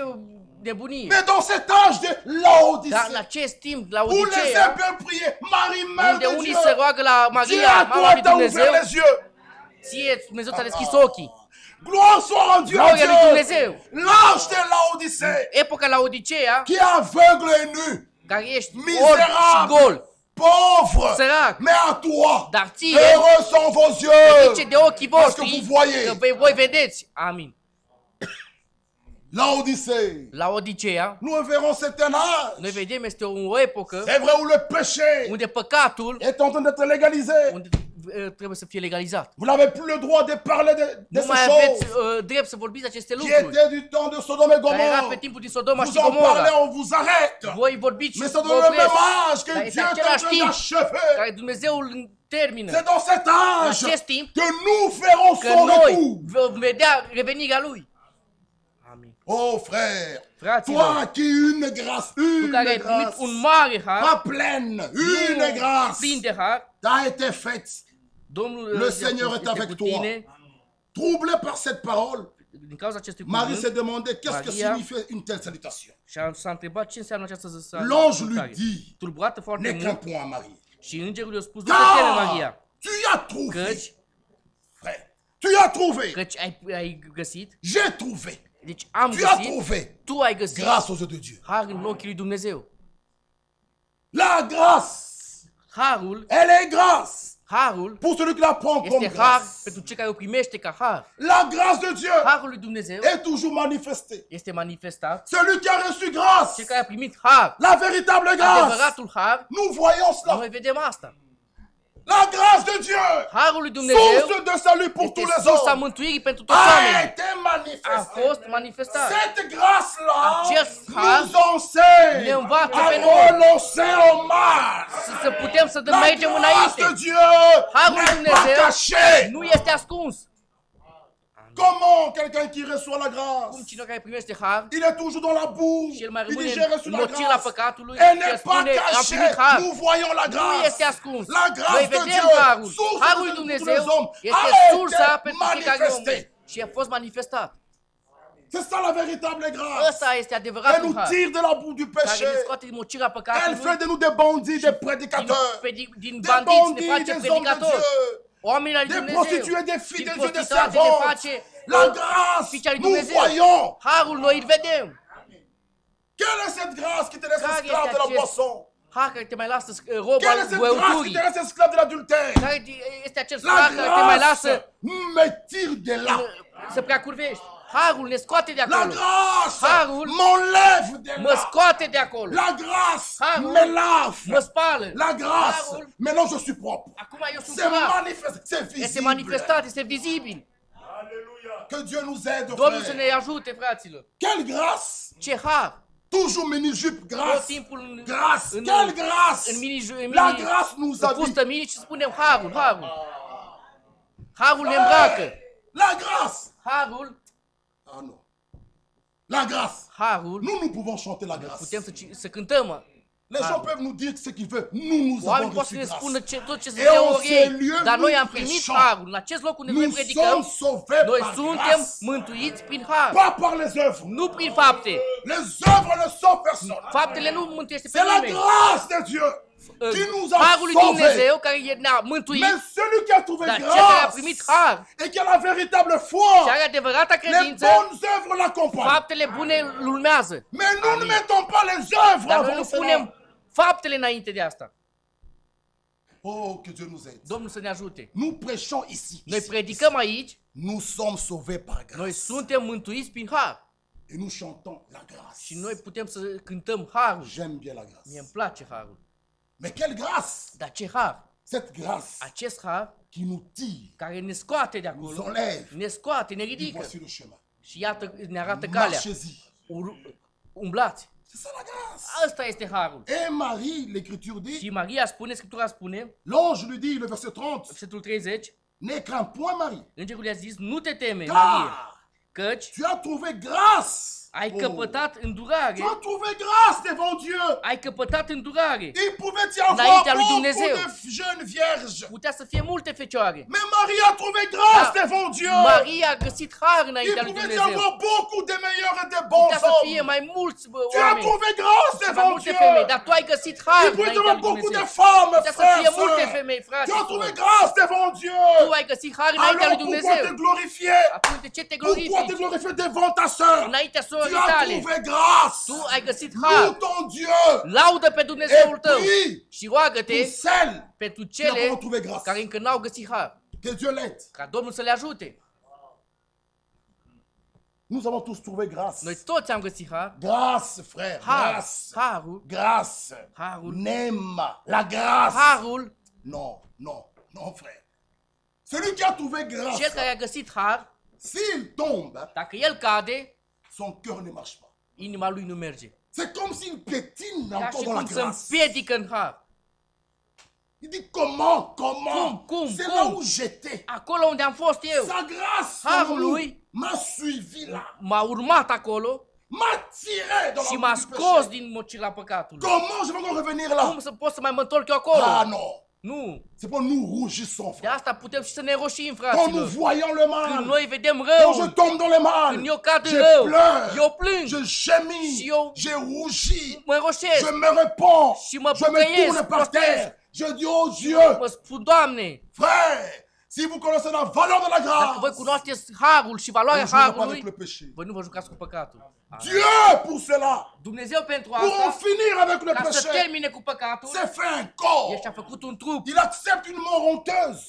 nebunie! Mais dans cet âge de Dar în Laodicée, acest timp, la où les Odiseea, saints peuvent prier, Marie, Mère unde de unii Dieu, se roagă la Dieu Maria, à mama toi lui t'a Dumnezeu, ouvert les yeux. ție Dumnezeu ți-a deschis ochii. Gloire soit rendue à Gloria lui Dieu. Dumnezeu. L'âge de Laodicée, Epoca la Odiseea, qui est aveugle et nu, care ești orb și misérable, gol, pauvre, sărac, mais à toi, dar ție, heureux sont vos yeux. ce de ochii Parce que voștri, vous voyez. că voi vedeți. Amin. Laodicée, La Odiseea, nous verrons c'est un âge. noi vedem, este o epocă C'est vrai où le péché unde păcatul est en train d'être légalisé. unde trebuie să fie legalizat. Vous n'avez plus le droit de parler de Nu ces mai choses aveți drept să vorbiți aceste qui lucruri. étaient du temps de Sodome et Care era pe Gomorre. timpul din Sodoma Vous și en parlez, Gomora. on vous arrête. Voi vorbiți și Mais vă c'est dans le même opresc. âge que Dar Dieu este est en același train timp d'achever. care Dumnezeu îl termină. C'est dans cet âge acest timp que nous verrons Că son noi retour. vom vedea revenirea Lui. Amin. Oh frère, Fraților, toi qui une grâce, tu care ai une primit grâce, un mare har, pas pleine, une nu grâce, plin de har, t'a été faite. Domnul Le Seigneur est este avec cu toi. tine. Troublé par cette parole, Din cauza acestui Marie s'est cuvânt, demandé qu'est-ce que Maria signifie une telle salutation. și s-a întrebat ce înseamnă această L'ange lui salutare. dit, Tulburată foarte n'aie qu'un mult point à Marie. și îngerul i-a spus, nu te teme, Car Maria, tu as trouvé, căci, frère, tu as trouvé, căci ai găsit, j'ai trouvé, deci am tu as găsit, trouvé, tu ai găsit grâce aux yeux de Dieu. har în ochii lui Dumnezeu. La grâce, Harul, elle est grâce harul pour celui qui la prend comme este har grâce. pentru cei care o primește ca har. La grâce de Dieu Harul lui Dumnezeu est toujours manifestée. este manifestat. Celui qui a reçu grâce, Cei care a primit har, la véritable grâce, adevăratul har, nous voyons cela. noi vedem asta. La grâce de Dieu, Harul lui Dumnezeu source de salut pour tous este les sursa hommes, mântuirii pentru toți a oamenii. été A manifesté. fost manifestat. Cette grâce-là Acest har nous enseigne ne învață à pe noi renoncer au mal. să putem să La mergem grâce înainte. de Dieu Harul lui n'est pas Dumnezeu caché. nu este ascuns. Comment quelqu'un qui reçoit la Cum grâce, cine care primește har il est toujours dans la boue, și el mai il rămâne dit j'ai reçu în la mocira grâce. păcatului Elle și el n'est pas spune, am primit cachée, har. nous voyons la Nu grâce. este ascuns. La Noi grâce de vedem Dieu, harul. source Harul lui de tous les Dumnezeu hommes, este a sursa été pentru fiecare om manifesté. și a fost manifestat. C'est ça la véritable grâce. Ăsta este Elle adevăratul nous har tire de la boue du care péché. ne scoate din mocira Elle păcatului, fait de nous des bandits, des prédicateurs, din des bandiți ne bandits, face des hommes de predicatori, Dieu, oamenii al lui des Dumnezeu, prostituées, des filles din de Dieu, des prostituate ne servantes. face La grâce, fiicea lui nous Dumnezeu. voyons. Harul noi îl vedem. Quelle est cette grâce qui te laisse Care esclave este de la acest boisson? har care te mai lasă rob Quelle al est cette grâce qui băuturii? te laisse esclave de l'adultère? Care este acel La har care te mai grâce lasă me tire de là. să prea curvești? Harul ne scoate de La acolo. grâce Harul m'enlève de mă là. scoate de acolo. La grâce Harul me lave. mă spală. La grâce, Harul, maintenant je suis propre. acum eu sunt C'est curat. manifesté, c'est Este visible. manifestat, este vizibil. Que Dieu nous aide, Domnul să frère. ne ajute, fraților. Quelle grâce! Ce har! Toujours mini-jupe, Tot grâce. timpul Grâce, quelle grâce! în mini, La grâce nous în habite. pustă mini și spunem harul, harul. Harul ne îmbracă. La grâce! Harul, Ah non. La grâce. harul, Nous pouvons chanter la grâce. putem să cântăm Les gens peuvent nous dire ce qu'ils veulent. Nous avons Oamenii pot să reçu ne grâce. spună tot ce se Et en vor ce ei, lieu, dar nous noi am primit prêchons. harul. În acest loc unde noi Nous predicăm, sommes sauvés noi par suntem grâce. mântuiți prin har, Pas par les œuvres. nu prin fapte. Les œuvres ne sauvent personne. Faptele nu mântuiește pe C'est la nimeni. grâce de Dieu qui nous a Harul lui sauvés. Dumnezeu care ne-a mântuit, Mais celui qui a trouvé dar cel care a grâce primit har et qui a la véritable și foi, are adevărata les credință, bonnes œuvres l'accompagnent. faptele bune îl urmează. Mais nous ne mettons pas les œuvres Dar noi avant nu cela. punem faptele înainte de asta. Oh, que Dieu nous aide. Domnul să ne ajute. Nous prêchons ici. Noi predicăm aici, Nous sommes sauvés par noi grâce. suntem mântuiți prin har. Et nous chantons la grâce. Și noi putem să cântăm harul. J'aime bien la Mie grâce. îmi place harul. Mais quelle grâce! Dar ce har? Cette grâce Acest har qui nous tire, care ne scoate de nous acolo, enlève. ne scoate, ne Et ridică. voici le chemin. Și iată, ne arată calea. Marchez-y. Umblați. C'est ça la grâce. Asta este harul. Et Marie, l'Écriture Și dit, Maria spune, Scriptura spune, l'ange lui dit, le verset 30, versetul 30, n'aie crains point Marie, îngerul i-a zis, nu te teme, Marie, car căci tu as trouvé grâce. ai Oh. căpătat îndurare, Tu as trouvé grâce devant Dieu. ai căpătat îndurare. Il pouvait y avoir Înaintea lui beaucoup Dumnezeu. de jeunes vierges. Putea să fie multe fecioare. Mais Marie a trouvé grâce Da. devant Dieu. Maria a găsit har Il înaintea lui pouvait y Dumnezeu. avoir beaucoup de meilleurs et de bons Putea să fie hommes. mai mulți Tu as oameni, trouvé grâce mai devant multe Dieu. femei, dar tu ai găsit har Il pouvait y înaintea avoir lui beaucoup de Dumnezeu. femmes, Putea să frères, fie multe sœurs. femei, frați Tu și as trouvé surori. grâce devant Dieu. Tu ai găsit har înaintea Alors lui pourquoi Dumnezeu. te glorifier? Atunci de ce te Pourquoi te glorifici? glorifier devant ta sœur? Înaintea Tu sorii as tale. trouvé grâce. Tu ai găsit Loue har. ton Dieu. Laudă pe Dumnezeul Et tău prie și roagă-te pour celles pentru qui n'ont cele pas trouvé grâce. care încă n-au găsit har. Que Dieu l'aide. Ca Domnul să le ajute. Nous avons tous trouvé grâce. Noi toți am găsit har. Grâce, frère. Har. Grâce. Harul. Grâce. Harul. N'aime la grâce. Harul. Non, non, non, frère. Celui qui a trouvé grâce, Cel care a găsit har, s'il tombe, dacă el cade, son cœur ne marche pas. inima lui nu merge. C'est comme s'il piétine Ca encore și dans la cum se grâce. împiedică în har. Il dit comment, comment? Cum, C'est cum? là où j'étais. Acolo unde am fost eu, Sa grâce Harul en nous lui m'a suivi là. m-a urmat acolo M'a tiré dans și la m-a roue du scos péché. din mocila păcatului. Comment je vais encore revenir là? Cum să pot să mai mă întorc eu acolo? Ah non. Nu. C'est pour nous rougissons, De frère. asta putem și să ne roșim, Quand nous fraților. voyons le mal, Când noi vedem quand je răul, tombe dans le mal, când eu cad în je rău, pleure, eu plâng, je gémis, Și eu j'ai rougi, mă roșesc, je me repens, Și mă je me pocăiesc, tourne par prostesc. terre, je dis oh Dieu, mă spun, Doamne, frère, si vous connaissez la valeur de la dacă voi grâce, cunoașteți harul și valoarea ne jouez pas harului, avec le péché. voi nu vă jucați cu păcatul. Dieu pour cela, Dumnezeu pentru pour en asta, finir avec le ca să péché, termine cu păcatul, s'est fait un corps. El și-a făcut un trup. Il accepte une mort honteuse.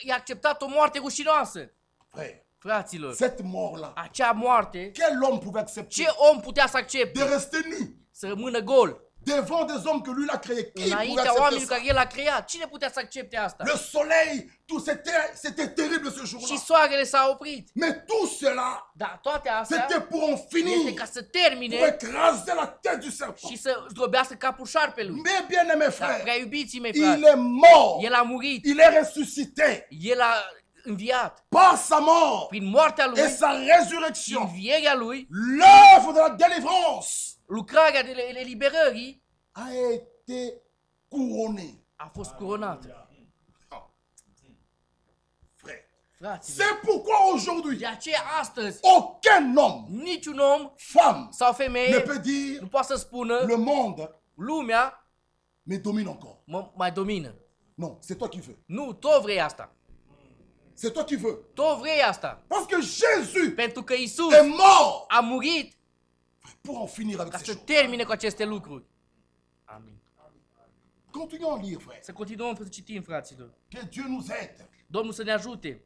I-a acceptat o moarte rușinoasă. Frère, Fraților, cette mort-là, acea moarte, quel homme pouvait accepter ce om putea să de accepte? rester nu Să rămână gol. devant des hommes que lui l'a créé? Qui pouvait Înaintea accepter oamenilor ça? care El a creat. Cine putea să accepte asta? Le soleil, tout c'était terrible ce jour-là. Și soarele s-a oprit. Mais tout cela, Dar toate astea c'était pour en este finir, ca să pour termine écraser la tête du serpent. și să zdrobească capul șarpelui. Mais bien aimé Dar, frère, prea iubiții mei, il frate, est mort, El a murit, il est ressuscité El a înviat. par sa mort Prin moartea Lui, et sa și résurrection. învierea Lui, L'œuvre de la délivrance lucrarea de eliberării a été couronnée. a fost coronată. Frère, Fraților, c'est pourquoi aujourd'hui, de aceea astăzi aucun homme, niciun om femme, sau ne femeie peut dire nu poate să spună le monde lumea me domine encore. mă mai domină. Non, c'est toi qui veux. Nu, tu vrei asta. C'est toi qui veux. Tu vrei asta. Parce que Jésus Pentru că Isus est mort a murit pour en finir avec ca ces să choses. termine cu aceste lucruri. Amin. Continuons à lire, frère. Să continuăm să citim, fraților. Que Dieu nous aide. Domnul să ne ajute.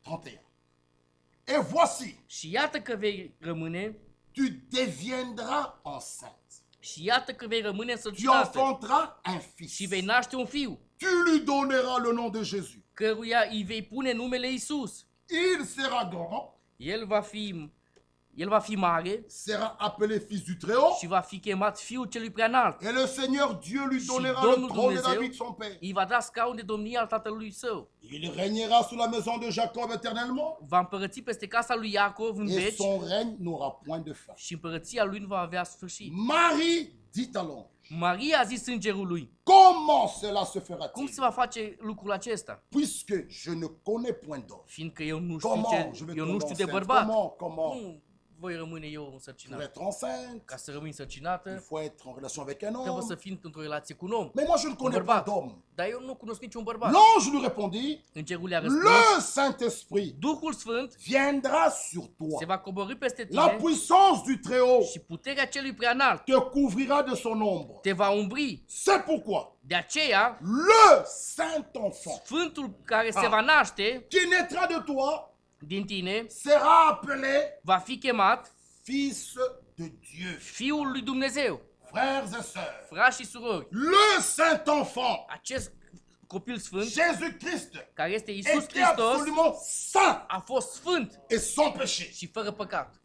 31. Et voici, Și iată că vei rămâne, tu deviendras enceinte. și iată că vei rămâne Tu însărcinată enfanteras un fils. și vei naște un fiu, Tu lui donneras le nom de Jésus. căruia îi vei pune numele Isus. Il sera grand. El va fi El va fi mare sera appelé fils du Très-Haut. și va fi chemat Fiul Celui Preanalt. Et le Seigneur Dieu lui Și donnera le Domnul trône de Dumnezeu David, son père. îi va da scaun de domnie al tatălui său. Il régnera sous la maison de Jacob éternellement. Va împărăți peste casa lui Iacov în Et veci son règne n'aura point de fin. și împărăția lui nu va avea sfârșit. Marie dit alors, Maria a zis îngerului, comment cela se cum fera-t-il? se va face lucrul acesta? Puisque je ne connais point d'homme. Fiindcă eu nu știu, Comment je vais eu nu tomber știu de enceinte? bărbat. Comment Cum voi rămâne eu pour însărcinat? être enceinte? Ca să rămâi Il însărcinată, faut être en relation avec un trebuie să homme. fii într-o relație cu un om, Mais moi je ne un connais pas bărbat. d'homme. Dar eu nu cunosc niciun bărbat. L'ange lui répondit, Îngerul i-a răspuns, le Saint-Esprit Duhul Sfânt viendra sur se toi. va coborî peste La tine puissance du Très-Haut și puterea celui preanalt te couvrira de son ombre. te va umbri. C'est pourquoi De aceea, le Saint-Enfant Sfântul care se va naște qui naîtra de toi din tine sera appelé va fi chemat Fils de Dieu. Fiul lui Dumnezeu. Frères et sœurs, Frați și surori, le Saint-Enfant, acest copil sfânt, Jésus-Christ, care este Iisus était Hristos, absolument saint a fost sfânt et sans péché. și fără păcat.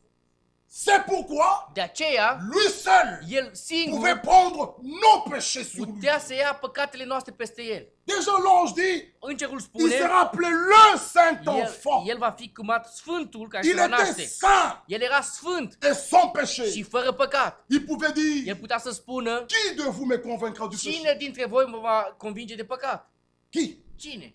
C'est pourquoi De aceea, lui seul El pouvait singur prendre nos péchés sur lui. putea să ia păcatele noastre peste El. Déjà l'ange dit, Îngerul il spune, sera appelé le Saint-Enfant. el va fi chemat Sfântul care Il se va était naște. saint El era sfânt et sans și péché. fără păcat. Il pouvait dire, El putea să spună, qui de vous me convaincra du péché? cine dintre voi mă va convinge de păcat? Qui? Cine?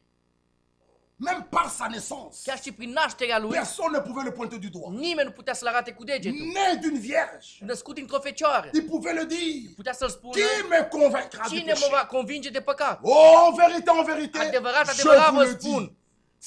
Même par sa naissance, Chiar și prin nașterea lui, personne ne pouvait le pointer du doigt. nimeni nu putea să-l arate cu degetul. Né d'une vierge, Născut dintr-o fecioară, il pouvait le dire. putea să-l spună, Qui me convaincra du cine mă péché? va convinge de păcat? Oh, en vérité, Adevărat, je adevărat vous vă le dis, spun,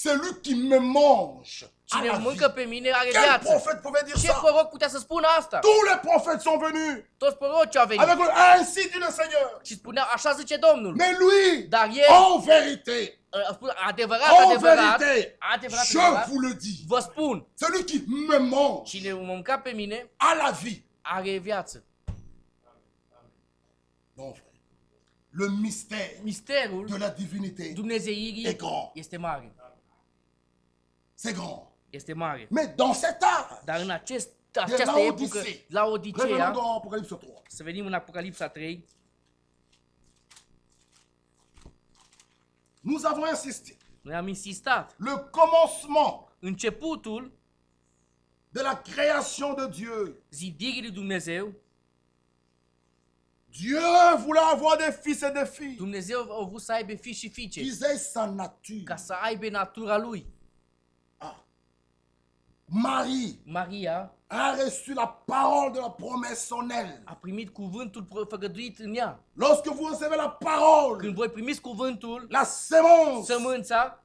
celui qui me mange à cine la mâncă vie. pe mine are Quel viață. prophète pouvait dire Ce ça? proroc putea să spună asta? Tous les prophètes sont venus Toți prorocii au venit avec le ainsi dit le Seigneur. și spuneau, așa zice Domnul. Mais lui, Dar el en vérité, a spus, adevărat, en adevărat, vérité, adevărat, je adevărat, vous le dis, vă spun, celui qui me mange cine mă mânca pe mine à la vie. are viață. Non, frère. Le mystère Misterul de la divinité, dumnezeirii E grand. este mare. c'est grand. Este mare. Mais dans cet art, Dar în de această epocă, Laodicée, la revenons Odiseea, dans Apocalypse 3. să venim în Apocalipsa 3, Nous avons insisté. noi am insistat. Le commencement Începutul de la création de Dieu. zidirii lui Dumnezeu, Dieu voulait avoir des fils et des filles. Dumnezeu a vrut să aibă fii și fiice, Ils aient sa nature. ca să aibă natura lui. Marie Maria a reçu la parole de la promesse en elle. a primit cuvântul făgăduit în ea. Lorsque vous recevez la parole, Când voi primiți cuvântul, la sémence, sămânța,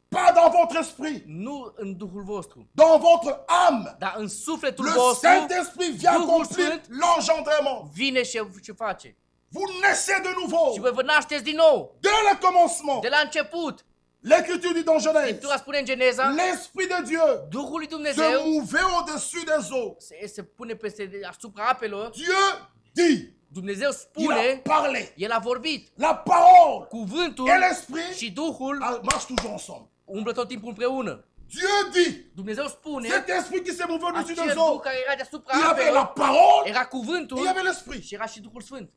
pas dans votre esprit, nu în Duhul vostru, dans votre âme. dar în sufletul Le vostru, Saint-Esprit vient Duhul accomplir Sfânt l'engendrement. vine și ce face. Vous naissez de nouveau. Și voi vă nașteți din nou, Dès le commencement, de la început. l'Écriture dit dans Genèse, Scriptura spune în Geneza, l'Esprit de Dieu Duhul lui se Dumnezeu mouvait au-dessus des eaux. se pune asupra apelor. Dieu dit, Dumnezeu il a spune, parlé. El a vorbit. La parole Cuvântul et l'Esprit și Duhul marchent toujours ensemble. umblă tot timpul împreună. Dieu dit, Dumnezeu spune, cet esprit qui s'est mouvé au-dessus des acel Duh eaux, care era deasupra il avait la apelor, parole, era et cuvântul il y avait l'Esprit. și era și Duhul Sfânt.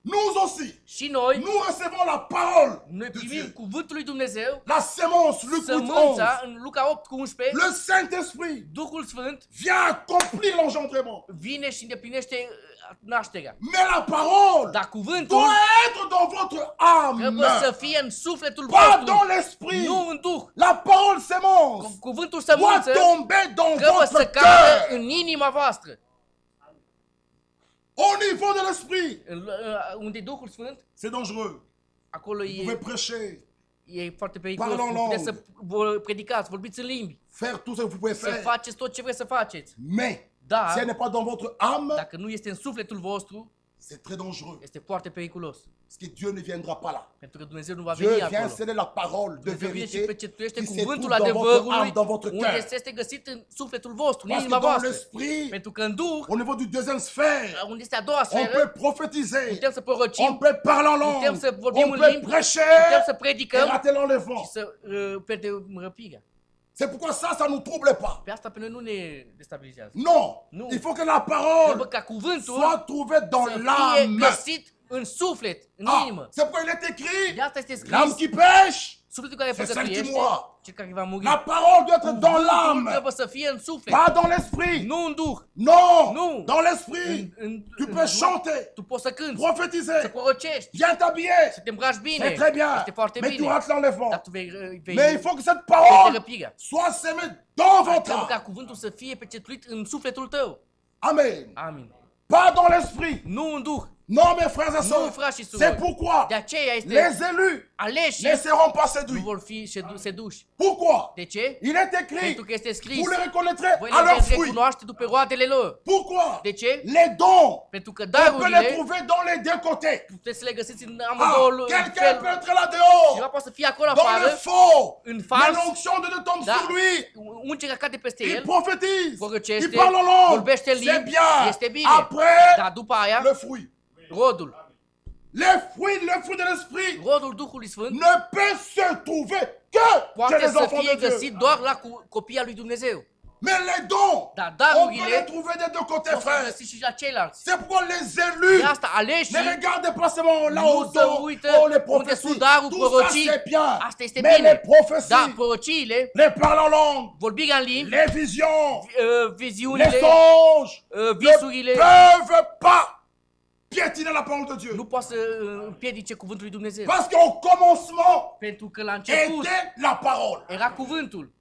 Nous aussi, Și noi, nous recevons la parole noi de primim Dieu. cuvântul lui Dumnezeu, La sémence, Luc 8, 11. sămânța, în Luca 8:11, Le Saint-Esprit Duhul Sfânt vient accomplir l'engendrement. vine și îndeplinește nașterea. Mais la parole Dar cuvântul doit être dans votre trebuie să âme, fie în sufletul pas vostru, dans l'esprit. nu în Duh. La parole sémence Cuvântul doit sămânță tomber dans trebuie să votre cadă cœur, în inima voastră. au niveau de l'esprit. Unde e Duhul Sfânt, C'est dangereux. acolo Vous pouvez e, prêcher, e foarte periculos. Parle en Puteți langue. să predicați, vorbiți în limbi, faire tout ce que vous pouvez să faire. faceți tot ce vreți să faceți. Mais Dar, si elle n'est pas dans votre âme, dacă nu este în sufletul vostru, c'est très dangereux. este foarte periculos. Parce que Dieu ne viendra pas là. Pentru că Dumnezeu nu va Dieu veni vient acolo. sceller la parole de Dumnezeu vine și vérité pecetuiește qui se cuvântul trouve dans votre adevărului, âme, dans votre unde cœur. este găsit în sufletul vostru, în Parce que inima dans voastră. l'esprit, Pentru că în Duh, au niveau du deuxième sphère, unde este a doua on sferă, peut prophétiser, putem să on prorocim, peut parler en langue, putem să vorbim on în peut limbi, prêcher putem să et predicăm rater l'enlèvement. și să pierdem răpirea. C'est pourquoi ça ne nous trouble pas. Pe asta pe noi nu ne destabilizează. Non. Non. Il faut que la Trebuie parole ca cuvântul soit trouvée dans să fie l'âme. găsit în suflet, în Ah, inimă. c'est pourquoi il est écrit. De asta este scris, L'âme qui pêche, sufletul care c'est celle qui păcătuiește, mourra. cel care va muri. La parole doit être dans Cuvântul l'âme, trebuie să fie în suflet, pas dans l'esprit. nu în duh. Non, Non. dans l'esprit. Tu peux chanter, Tu poți să cânti, să prophétiser, prorocești, bien t'habiller. să te îmbraci C'est bine. très bien. Este foarte Mais tu bine. rates l'enlèvement. Dar tu vei Mais il faut que cette vei parole răpirea. soit sémée dans votre Trebuie ca âme. cuvântul să fie pecetuit în sufletul tău. Amen. Amin. Pas dans l'esprit. Nu în duh. Non, mes frères et Nu, sœurs. frați și C'est surori. pourquoi De aceea este les élus aleși ne seront pas nu séduits. vor fi seduși. Pourquoi? De ce? Il est écrit, Pentru că este scris, vous les reconnaîtrez voi à le leurs veți fruits. recunoaște după roadele lor. Pourquoi? De ce? Les dons, Pentru că on peut les darurile trouver dans les deux côtés. puteți să le găsiți în Ah, amândouă quelqu'un peut feluri. être là dehors, Cineva poate să fie acolo dans afară, le faux, în mais fals, l'onction de Dieu tombe da, sur lui. ungerea cade peste Il el, prophétise, vorbește, il parle en langue, vorbește în c'est limbi, bien. este bine. Après, Dar după aia, le fruit. rodul, Le fruit de l'esprit rodul Duhului Sfânt ne peut se trouver que chez poate les să enfants fie de Dieu. găsit doar la copiii lui Dumnezeu. Mais les dons, Dar on peut darurile les trouver des deux côtés, poți să frère. găsiți și la ceilalți. C'est pourquoi les élus De asta aleși ne regardez pas seulement là nu au se don, uită oh les unde prophéties. sunt darul Tout ça prorocii. c'est bien. Asta este Mais les bine. prophéties, Dar prorociile, les paroles en langue, vorbirea în limbi, les visions, les viziunile, songes, visurile, ne peuvent pas piétiner la parole de Dieu. nu poate să împiedice cuvântul lui Dumnezeu. Parce qu'au commencement Pentru că la început était la parole. era cuvântul.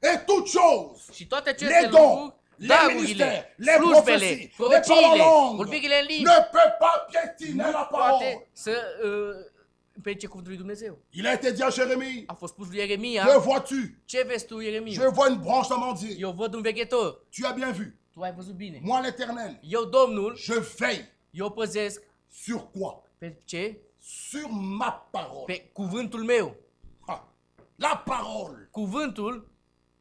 Et toutes choses, Și toate aceste les dons, lucruri, les darurile, ministères, les slujbele, prophéties, les paroles en prorociile, langue, vorbirile în limbi, ne peut pas piétiner la poate parole. să împiedice cuvântul lui Dumnezeu. Il a été dit à Jérémie, A fost spus lui Ieremia, que vois-tu? ce vezi tu, Je Ieremia? vois une branche d'amandier. Eu văd un veghetor. Tu as bien vu. Tu ai văzut bine. Moi, l'Éternel, Eu, Domnul, je veille eu păzesc sur quoi? pe ce? Sur ma parole. Pe cuvântul meu. Ah, la parole. Cuvântul,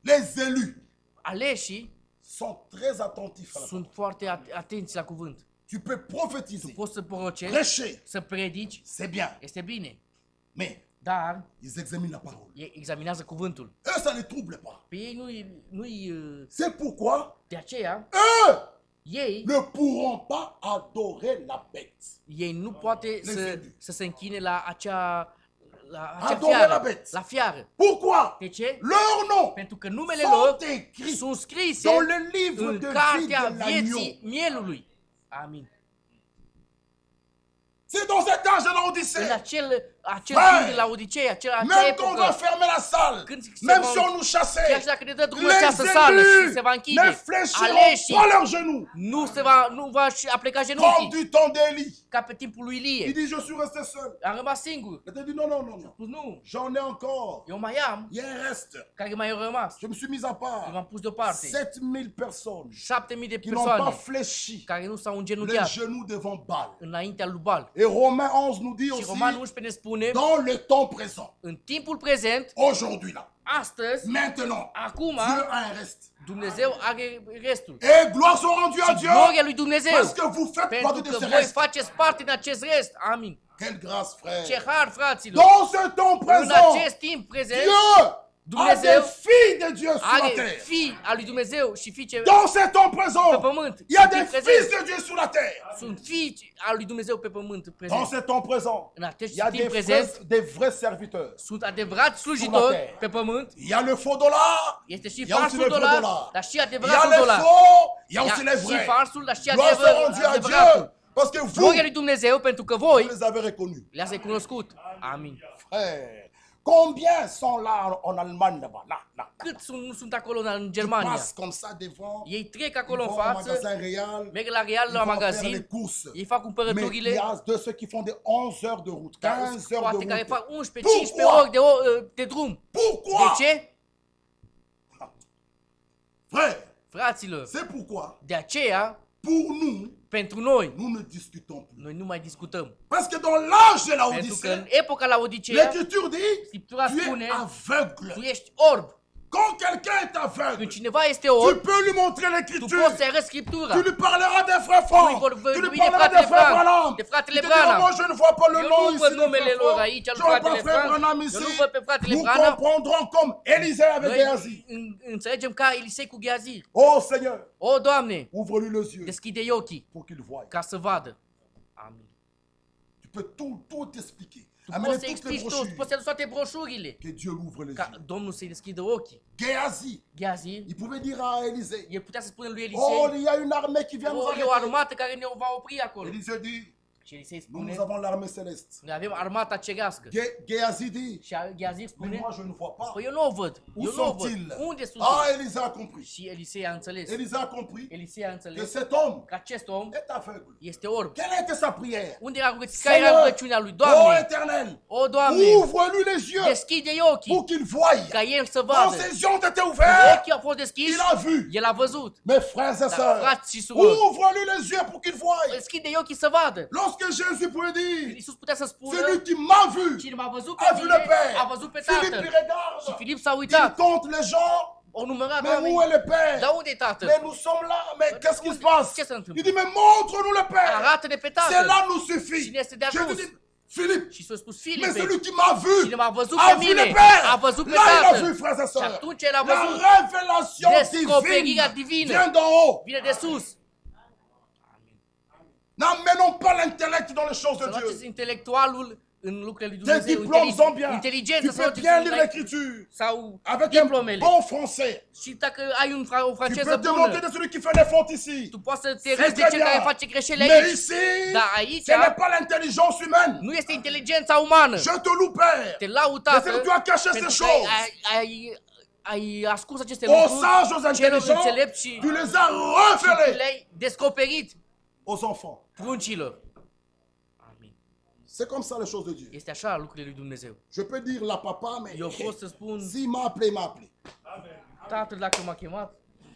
Les élus aleșii sont très attentifs à la parole. sunt foarte atenți la cuvânt. Tu peux prophétiser, Poți să prorocești, prêcher, să predici, c'est bien. este bine. Mais Dar ils examinent la parole. ei examinează cuvântul. Eux, ça ne les trouble pas. Pe ei nu-i C'est pourquoi de aceea, eux ei ne pourront pas adorer la bête. nu poate élus. să se închine la acea Adorer la fiară. bête. La fiară. Pourquoi? De ce? Leurs noms Pentru că numele sont lor écrits sunt scrise dans le livre în de vie cartea de vieții l'agneau. mielului. Amin. C'est dans cet âge de În l'Odyssée. acel Frère, timp de la Odisee, acea Même quand on epocă, doit fermer la salle, Când se même va- si on nous chassait, chiar și dacă ne dă drumul les această sală și élus se va ne închide, fléchiront aleșii pas leurs genoux. nu va apleca Comme genunchii, du temps d'Élie. ca pe timpul lui Il Ilie. dit, je suis resté seul. A rămas singur. Il a dit, non, non, non, non. Spus nu, J'en ai encore. eu mai am, Il en reste. care mai au rămas. Je me suis mis à Eu part. m-am pus deoparte. 7000 personnes 7.000 de qui n'ont pas persoane fléchi care nu s-au les îngenunchiat genoux devant Baal. înaintea lui Bal. Et Romains 11 nous dit Și aussi, Roman 11 ne spune, dans le temps présent, în timpul prezent, aujourd'hui là, astăzi, maintenant, acum, Dieu a un reste. Dumnezeu are restul. Et gloire soit rendue à Și Dieu gloria lui Dumnezeu. parce que vous faites Pentru partie de că ce voi reste. faceți parte din acest rest. Amin. Quelle grâce, frère. Ce har, fraților. Dans ce temps În présent, acest timp prezent, Dieu a Dumnezeu des filles de Dieu sur la are terre. fii al lui Dumnezeu și fiice Dans ce temps pe présent, pământ. il y a În des timp fils prezent de Dieu sur la terre. sunt fii al lui Dumnezeu pe pământ Dans prezent. ce temps présent, În acest il y a timp des prezent vrais serviteurs. sunt adevărați slujitori terre. pe pământ. Il y a le faux dollar, Este și il y a aussi falsul le vrai dolar, dollar. dar și Il y a adevăratul les dolar. faux, il y a Ia aussi les și vrais. falsul, dar și Gloire soit rendue à adevăratul. Dieu parce que vous, Gloria lui Dumnezeu pentru că voi vous les avez reconnus. le-ați recunoscut. Amin. Frère, combien sont là en Allemagne là-bas? Là. Cât nu sunt acolo în Ils Germania? passent comme ça devant, Ei trec ils acolo în vont au față, magasin réal, merg la Real, ils la vont faire les magazin, courses. ei fac Mais il y cumpărăturile, a de ceux qui font des 11 heures de route, dar 15 heures poate de care route. fac 11-15 Pourquoi? ori de drum. De Pourquoi? ce? Frère, Fraților, c'est pourquoi, de aceea, pour nous, pentru noi, nous ne discutons plus. noi nu mai discutăm. Parce que dans l'âge de la Pentru că în Odyssée, epoca la Odiseea, l'Écriture dit, Scriptura tu es spune, aveugle. tu ești orb. Quand quelqu'un est aveugle, Când cineva este tu orb, peux lui montrer tu l'écriture. poți să arăți Scriptura. Tu lui parleras des frères Franck. Tu lui parleras des frères Branham. de Il fratele te dira, Branham. moi je ne vois pas le Eu nom nu ici văd de numele frère lor Franck. aici, al Je ne vois pas fratele frère Branham. Branham Eu ici. nu văd pe fratele Nous Branham. comprendrons comme Élisée avec Noi Géasi. înțelegem ca Elisei cu Gheazir. Oh Seigneur, O, Doamne, ouvre-lui les yeux deschide ochii pour qu'il voie. ca să vadă. Amin. Tu peux tout expliquer. Tu Amenez poți să toutes les explici tot, tu brochures. poți să aduci toate broșurile. Que Dieu ouvre les Ca yeux. Domnul să-i deschidă ochii. Géasi, Gheazir, il pouvait dire à Élisée, el putea să spună lui oh, Elisei, il y a une armée qui vient nous o, e o arrêter. armată care ne va opri acolo. Élisée dit, Și Elisei nous, spune, nous avons l'armée céleste. noi avem armata cerească. Géasi dit, Și Gheazir mais spune, moi je ne vois pas. păi eu nu o văd. Où Eu nu o văd. sont-ils? Unde sunt? Ah, Élisée a compris. Și Elisei a înțeles. Élisée a compris Elisei a que înțeles cet homme că acest om est aveugle. este orb. Quelle était sa prière? Unde era care era rugăciunea lui? oh Doamne, éternel, o, Doamne, ouvre-lui les yeux deschide pour ochii qu'il voie. ca el să Quand vadă. ses yeux ont été ouverts, Ochii au fost deschiși, il a vu. el a văzut. Mes frères et sœurs, Frați și surori, ouvre-lui les yeux pour qu'il voie. deschide ochii să vadă. Lorsque Jésus pouvait dire, Iisus putea să spună, celui qui m'a vu cine m-a văzut a pe vu le mine, Père. a văzut pe Philippe Tatăl. lui Și regarde. Filip s-a Il uitat. compte les gens. O numărat Mais où oamenii. est le Père? Dar unde e Tatăl? Mais nous sommes là. Mais qu'est-ce qui se passe? Ce se întâmplă? Il dit, mais montre-nous le Père. Arată-ne pe Tatăl. Cela nous suffit. Cine este de Je te ajuns? dis, Philippe, Și s-a spus mais Filipe, celui qui m'a vu cine m-a văzut a pe vu mine, le Père. a văzut pe Là, il a Tatăl. vu, frères et Și sœurs. atunci el a La văzut. révélation Descoperirea divine divină. vient d'en haut. Vine de sus. N'emmenons pas l'intellect dans les choses Să de luați Dieu. intelectualul în lucrurile lui Tes Dumnezeu. diplômes sont bien. Inteligență Tu să peux luați bien lire l'écriture sau avec un diplomele. bon français. Și dacă ai o Tu franceză peux te moquer bună, de celui qui fait des fautes ici. tu poți să te C'est râzi de très cel care bien. face greșeli Mais aici. ici, Dar aici ce n'est pas l'intelligence humaine. nu este inteligența umană. Je te loue, Père. Te laud, Parce Tată, que tu as caché pentru ces că choses. ai ascuns aceste Aux lucruri sages, aux celor intelligents, înțelepți și tu les as tu révélés le-ai descoperit aux enfants. pruncilor. Amin. C'est comme ça les choses de Dieu. Este așa lucrurile lui Dumnezeu. Je peux dire la papa, mais Eu pot să spun, s'il m'a appelé, il m'a appelé. Tatăl, dacă m-a chemat,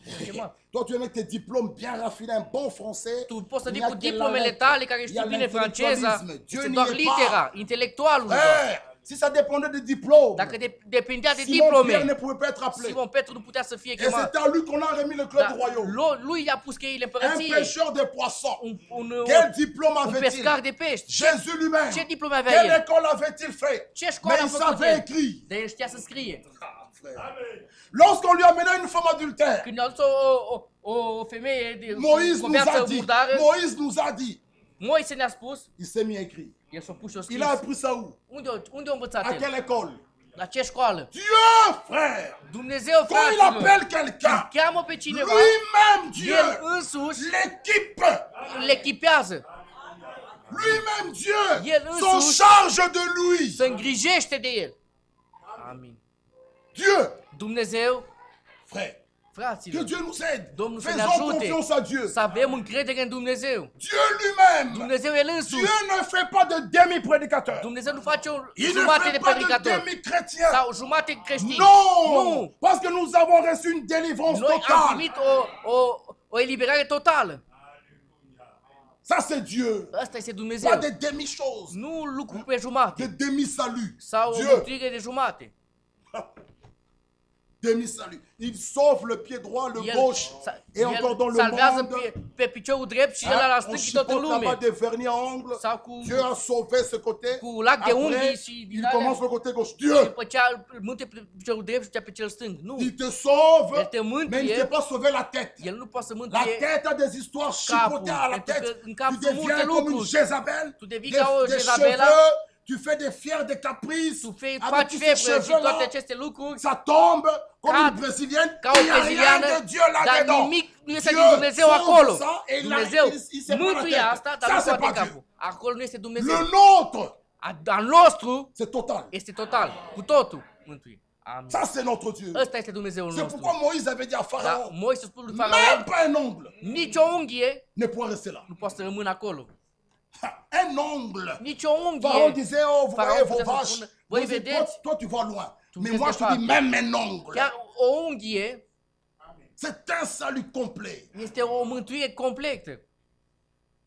m-a chemat. Toi, tu es avec tes diplômes bien raffinés, un bon français. Tu poți să il y vii a cu que la diplomele lettre, tale care il y a știi bine franceza. l'intellectualisme. Dieu Este n'y doar est litera, pas. intelectualul. doar. Si ça dépendait des diplômes, Dacă depindea de Simon Pierre ne diplome, pouvait pas être appelé. Simon Petru nu putea să fie Et chemat. c'était à lui qu'on a remis le club Dar du royaume. lui i-a pus cheile Un împărăției. pêcheur de poissons. Un Quel diplôme pescar avait-il? de pești. Jésus lui-même. Ce diplome avea Quelle el? école avait-il fait? Ce școală Mais a il făcut savait el? écrire. Dar el știa să scrie. Lorsqu'on lui amenait une femme adultère, Când a adus o femeie de Moïse o nous a viață dit, murdară, Moïse nous a dit, Moise ne-a spus, il s'est mis à écrire. el s-a pus și-o Il scris. a appris ça où? Unde a învățat À el? quelle école? La ce școală? Dieu, frère. Dumnezeu, Quand il fraților, appelle quelqu'un, cheamă pe cineva, lui-même Dieu el însuși l'équipe. l'echipează, Lui-même Dieu El s'en însuși charge de lui. se îngrijește de el. Amin. Dieu, Dumnezeu, frère, que fraților, Dieu nous aide. Domnul să ne Faisons ajute confiance à Dieu. să avem încredere în Dumnezeu. Dieu lui-même. Dumnezeu el însuși. Dieu ne fait pas de demi-prédicateur. Dumnezeu nu face o Il ne jumate de fait pas de predicator demi-chrétien. sau jumate creștin. Non, Nu! parce que nous avons reçu une délivrance Noi am totale. primit o eliberare totală. Ça, c'est Dieu. Asta este Pas Dumnezeu. des demi-choses, Nu lucru pe des jumate demi-saluts. sau o Dieu, mântuire de jumate. demi-salut. Il sauve le pied droit, le gauche, et encore dans le salvează monde. pe piciorul drept și el la On stâng și tot chipote în là-bas lume. des vernis en angle. Sau cu, Dieu a sauvé ce côté. cu lac de unghii Après, și il din alea. commence le côté gauche. Dieu, După ce îl mântuie pe piciorul drept și cea pe cel stâng. Nu. il te sauve, El te mais il ne mântuie. fait pas sauver la tête. El nu poate să La mântuie. tête a des histoires chipotées à la Pentru tête. că în cap Tu sunt multe deviens comme une lucruri. Jézabel. Tu devii Des, ca o des Jezabela. cheveux. Tu fais des fiers, des caprices. Tu Avec faci tous ces febră și cheveux-là, toate aceste lucruri. ça tombe comme Ca- une brésilienne. Ca o Il n'y a rien breziliană, de Dieu dar là-dedans. nimic nu este Dieu din Dumnezeu sauve acolo. ça et il Dumnezeu il sait pas la mântuie tête. asta, dar Ça, nu c'est poate pas Dieu. capul. Acolo nu este Dumnezeu. Le nôtre, Al nostru c'est total. este total, cu totul mântuie. Amin. Ça, c'est notre Dieu. Ăsta este Dumnezeul C'est nostru. pourquoi Moïse avait dit à Dar Pharaon, Moise spune lui même Faraon, pas un ongle nici o unghie ne pourra rester là. nu poate să rămână acolo. Un ongle. Nici o Pharaon unghie. disait, oh, vous Pharaon voyez vos putea să vaches. spună, voi Moïse dit, vedeți, toi, tu vois loin. Mais vezi moi, je te dis, departe. même un ongle. Chiar o unghie C'est un salut complet. este o mântuire completă.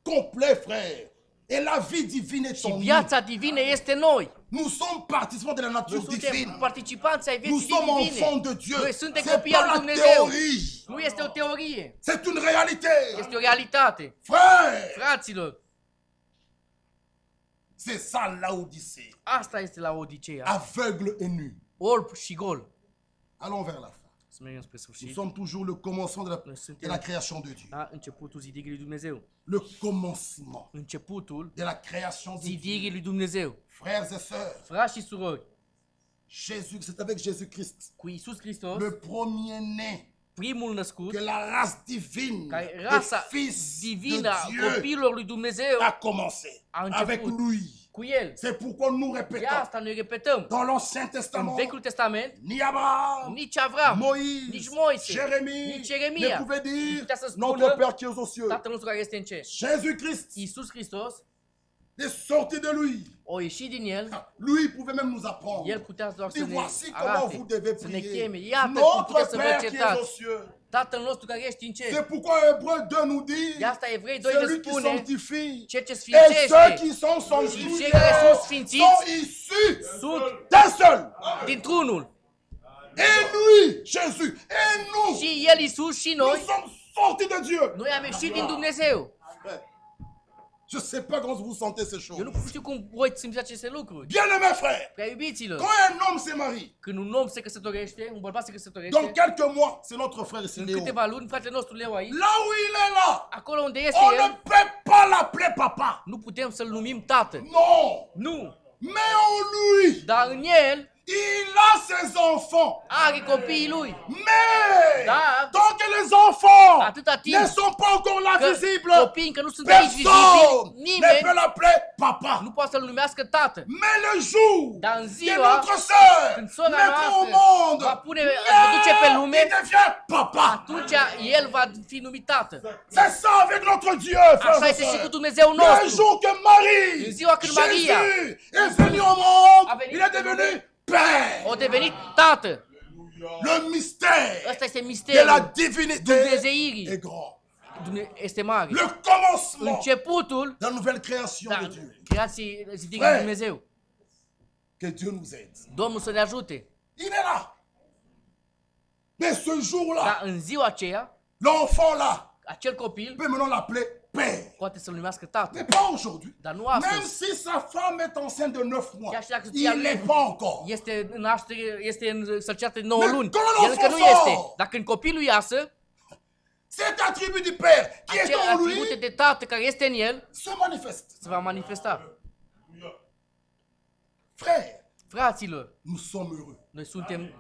Complet, frère. Et la vie divine est Și en nous. viața divină este în noi. Nous sommes participants de la Noi nature suntem divine. participanți ai Nous vieții sommes divine. enfants de Dieu. Noi suntem C'est copii pas al lui la Dumnezeu. théorie. Nu este o teorie. C'est une réalité. Este o realitate. Frère, Fraților, c'est ça l'Odyssée. asta este la Odiseea. Aveugle et nu. Orb și gol. Allons vers la fin. Să mergem spre Nous sfârșit. sommes toujours le commencement de la création de Dieu. La începutul zidirii lui Dumnezeu. Le commencement Începutul de la création de Dieu. zidirii lui Dumnezeu. Frères et sœurs, Frați și surori, Jésus, c'est avec Jésus-Christ, cu Iisus Hristos, le premier-né, primul născut, que la race divine care des rasa fils de divină a Dieu copiilor lui Dumnezeu a commencé a început avec lui. cu el. C'est pourquoi nous De répétons asta noi repetăm. dans l'Ancien În Testament, Vechiul Testament, ni Abraham, nici Avram, Moïse, nici Moise, Jérémie nici Ieremia ne pouvaient dire putea să spună notre Père qui est aux cieux. Tatăl nostru care este în cer. Jésus-Christ Iisus Hristos est sorti de lui. o ieșit din el, Lui pouvait même nous apprendre. el putea doar să Dis ne voici comment arate, vous devez să ne prier. cheme. Iată cum puteți Notre să vă Père qui est aux certați. cieux. Tatăl nostru care ești în C'est cer. pourquoi Hébreu 2 nous dit De asta Evrei 2 ne celui qui spune, sanctifie cel ce et ceux sfințește qui sont și sanctifiés cei care sunt sfințiți sont issus sunt d'un seul. dintr-unul. Et lui, Jésus, et nous, Și El, Iisus, și nous noi, sommes sortis de Dieu. noi am ieșit din Dumnezeu. Je ne sais pas comment vous sentez ces choses. Eu nu știu cum voi simțiți aceste lucruri. Bien-aimés frères, Prea iubiților, quand un homme se marie, când un om se căsătorește, un bărbat se dans căsătorește, quelques mois, c'est notre frère ici, în Léo. câteva luni, fratele nostru Leo aici, Là où il est là, acolo unde este on ne el, peut pas l'appeler papa. nu putem să-l numim tată. Non. Nu! Mais en lui, Dar în el il a ses enfants. are copiii lui. Mais, Dar tant que les enfants atâta timp ne sont pas encore là că visibles, copiii încă nu sunt aici vizibili, personne ne nimeni peut l'appeler papa. nu poate să-l numească tată. Mais le jour Dar în que ziua notre sœur când sora mettra au noastră monde, va pune, va duce pe lume, il devient papa. atunci el va fi numit tată. C'est ça avec notre Dieu, frères Așa et este și cu sœurs. Dumnezeu Le nostru. jour que Marie, În ziua când Maria Jésus est venu au monde, a venit il est devenu Père. a devenit tată. Le mystère Ăsta este de la misterul divinité Dumnezeirii. est grand. Este mare. Le commencement Începutul de la nouvelle création da, de Dieu. creației zidirii Frère. lui Dumnezeu. Que Dieu nous aide. Domnul să ne ajute. Il est là. Mais ce jour-là, Dar în ziua aceea, l'enfant là, acel copil peut maintenant l'appeler Père. poate să-l numească tată. Mais pas aujourd'hui. Dar nu Même astăzi. si sa femme est enceinte de 9 mois, Chiar și dacă il n'est pas encore. este în naștere, este în sărceată de 9 Mais luni. quand El încă nu l'enfant este. sort, Dar când copilul iasă, cet attribut du Père qui est acele en atribute lui de tată care este în el se manifeste. se va manifesta. Frère, Fraților, nous sommes heureux. noi suntem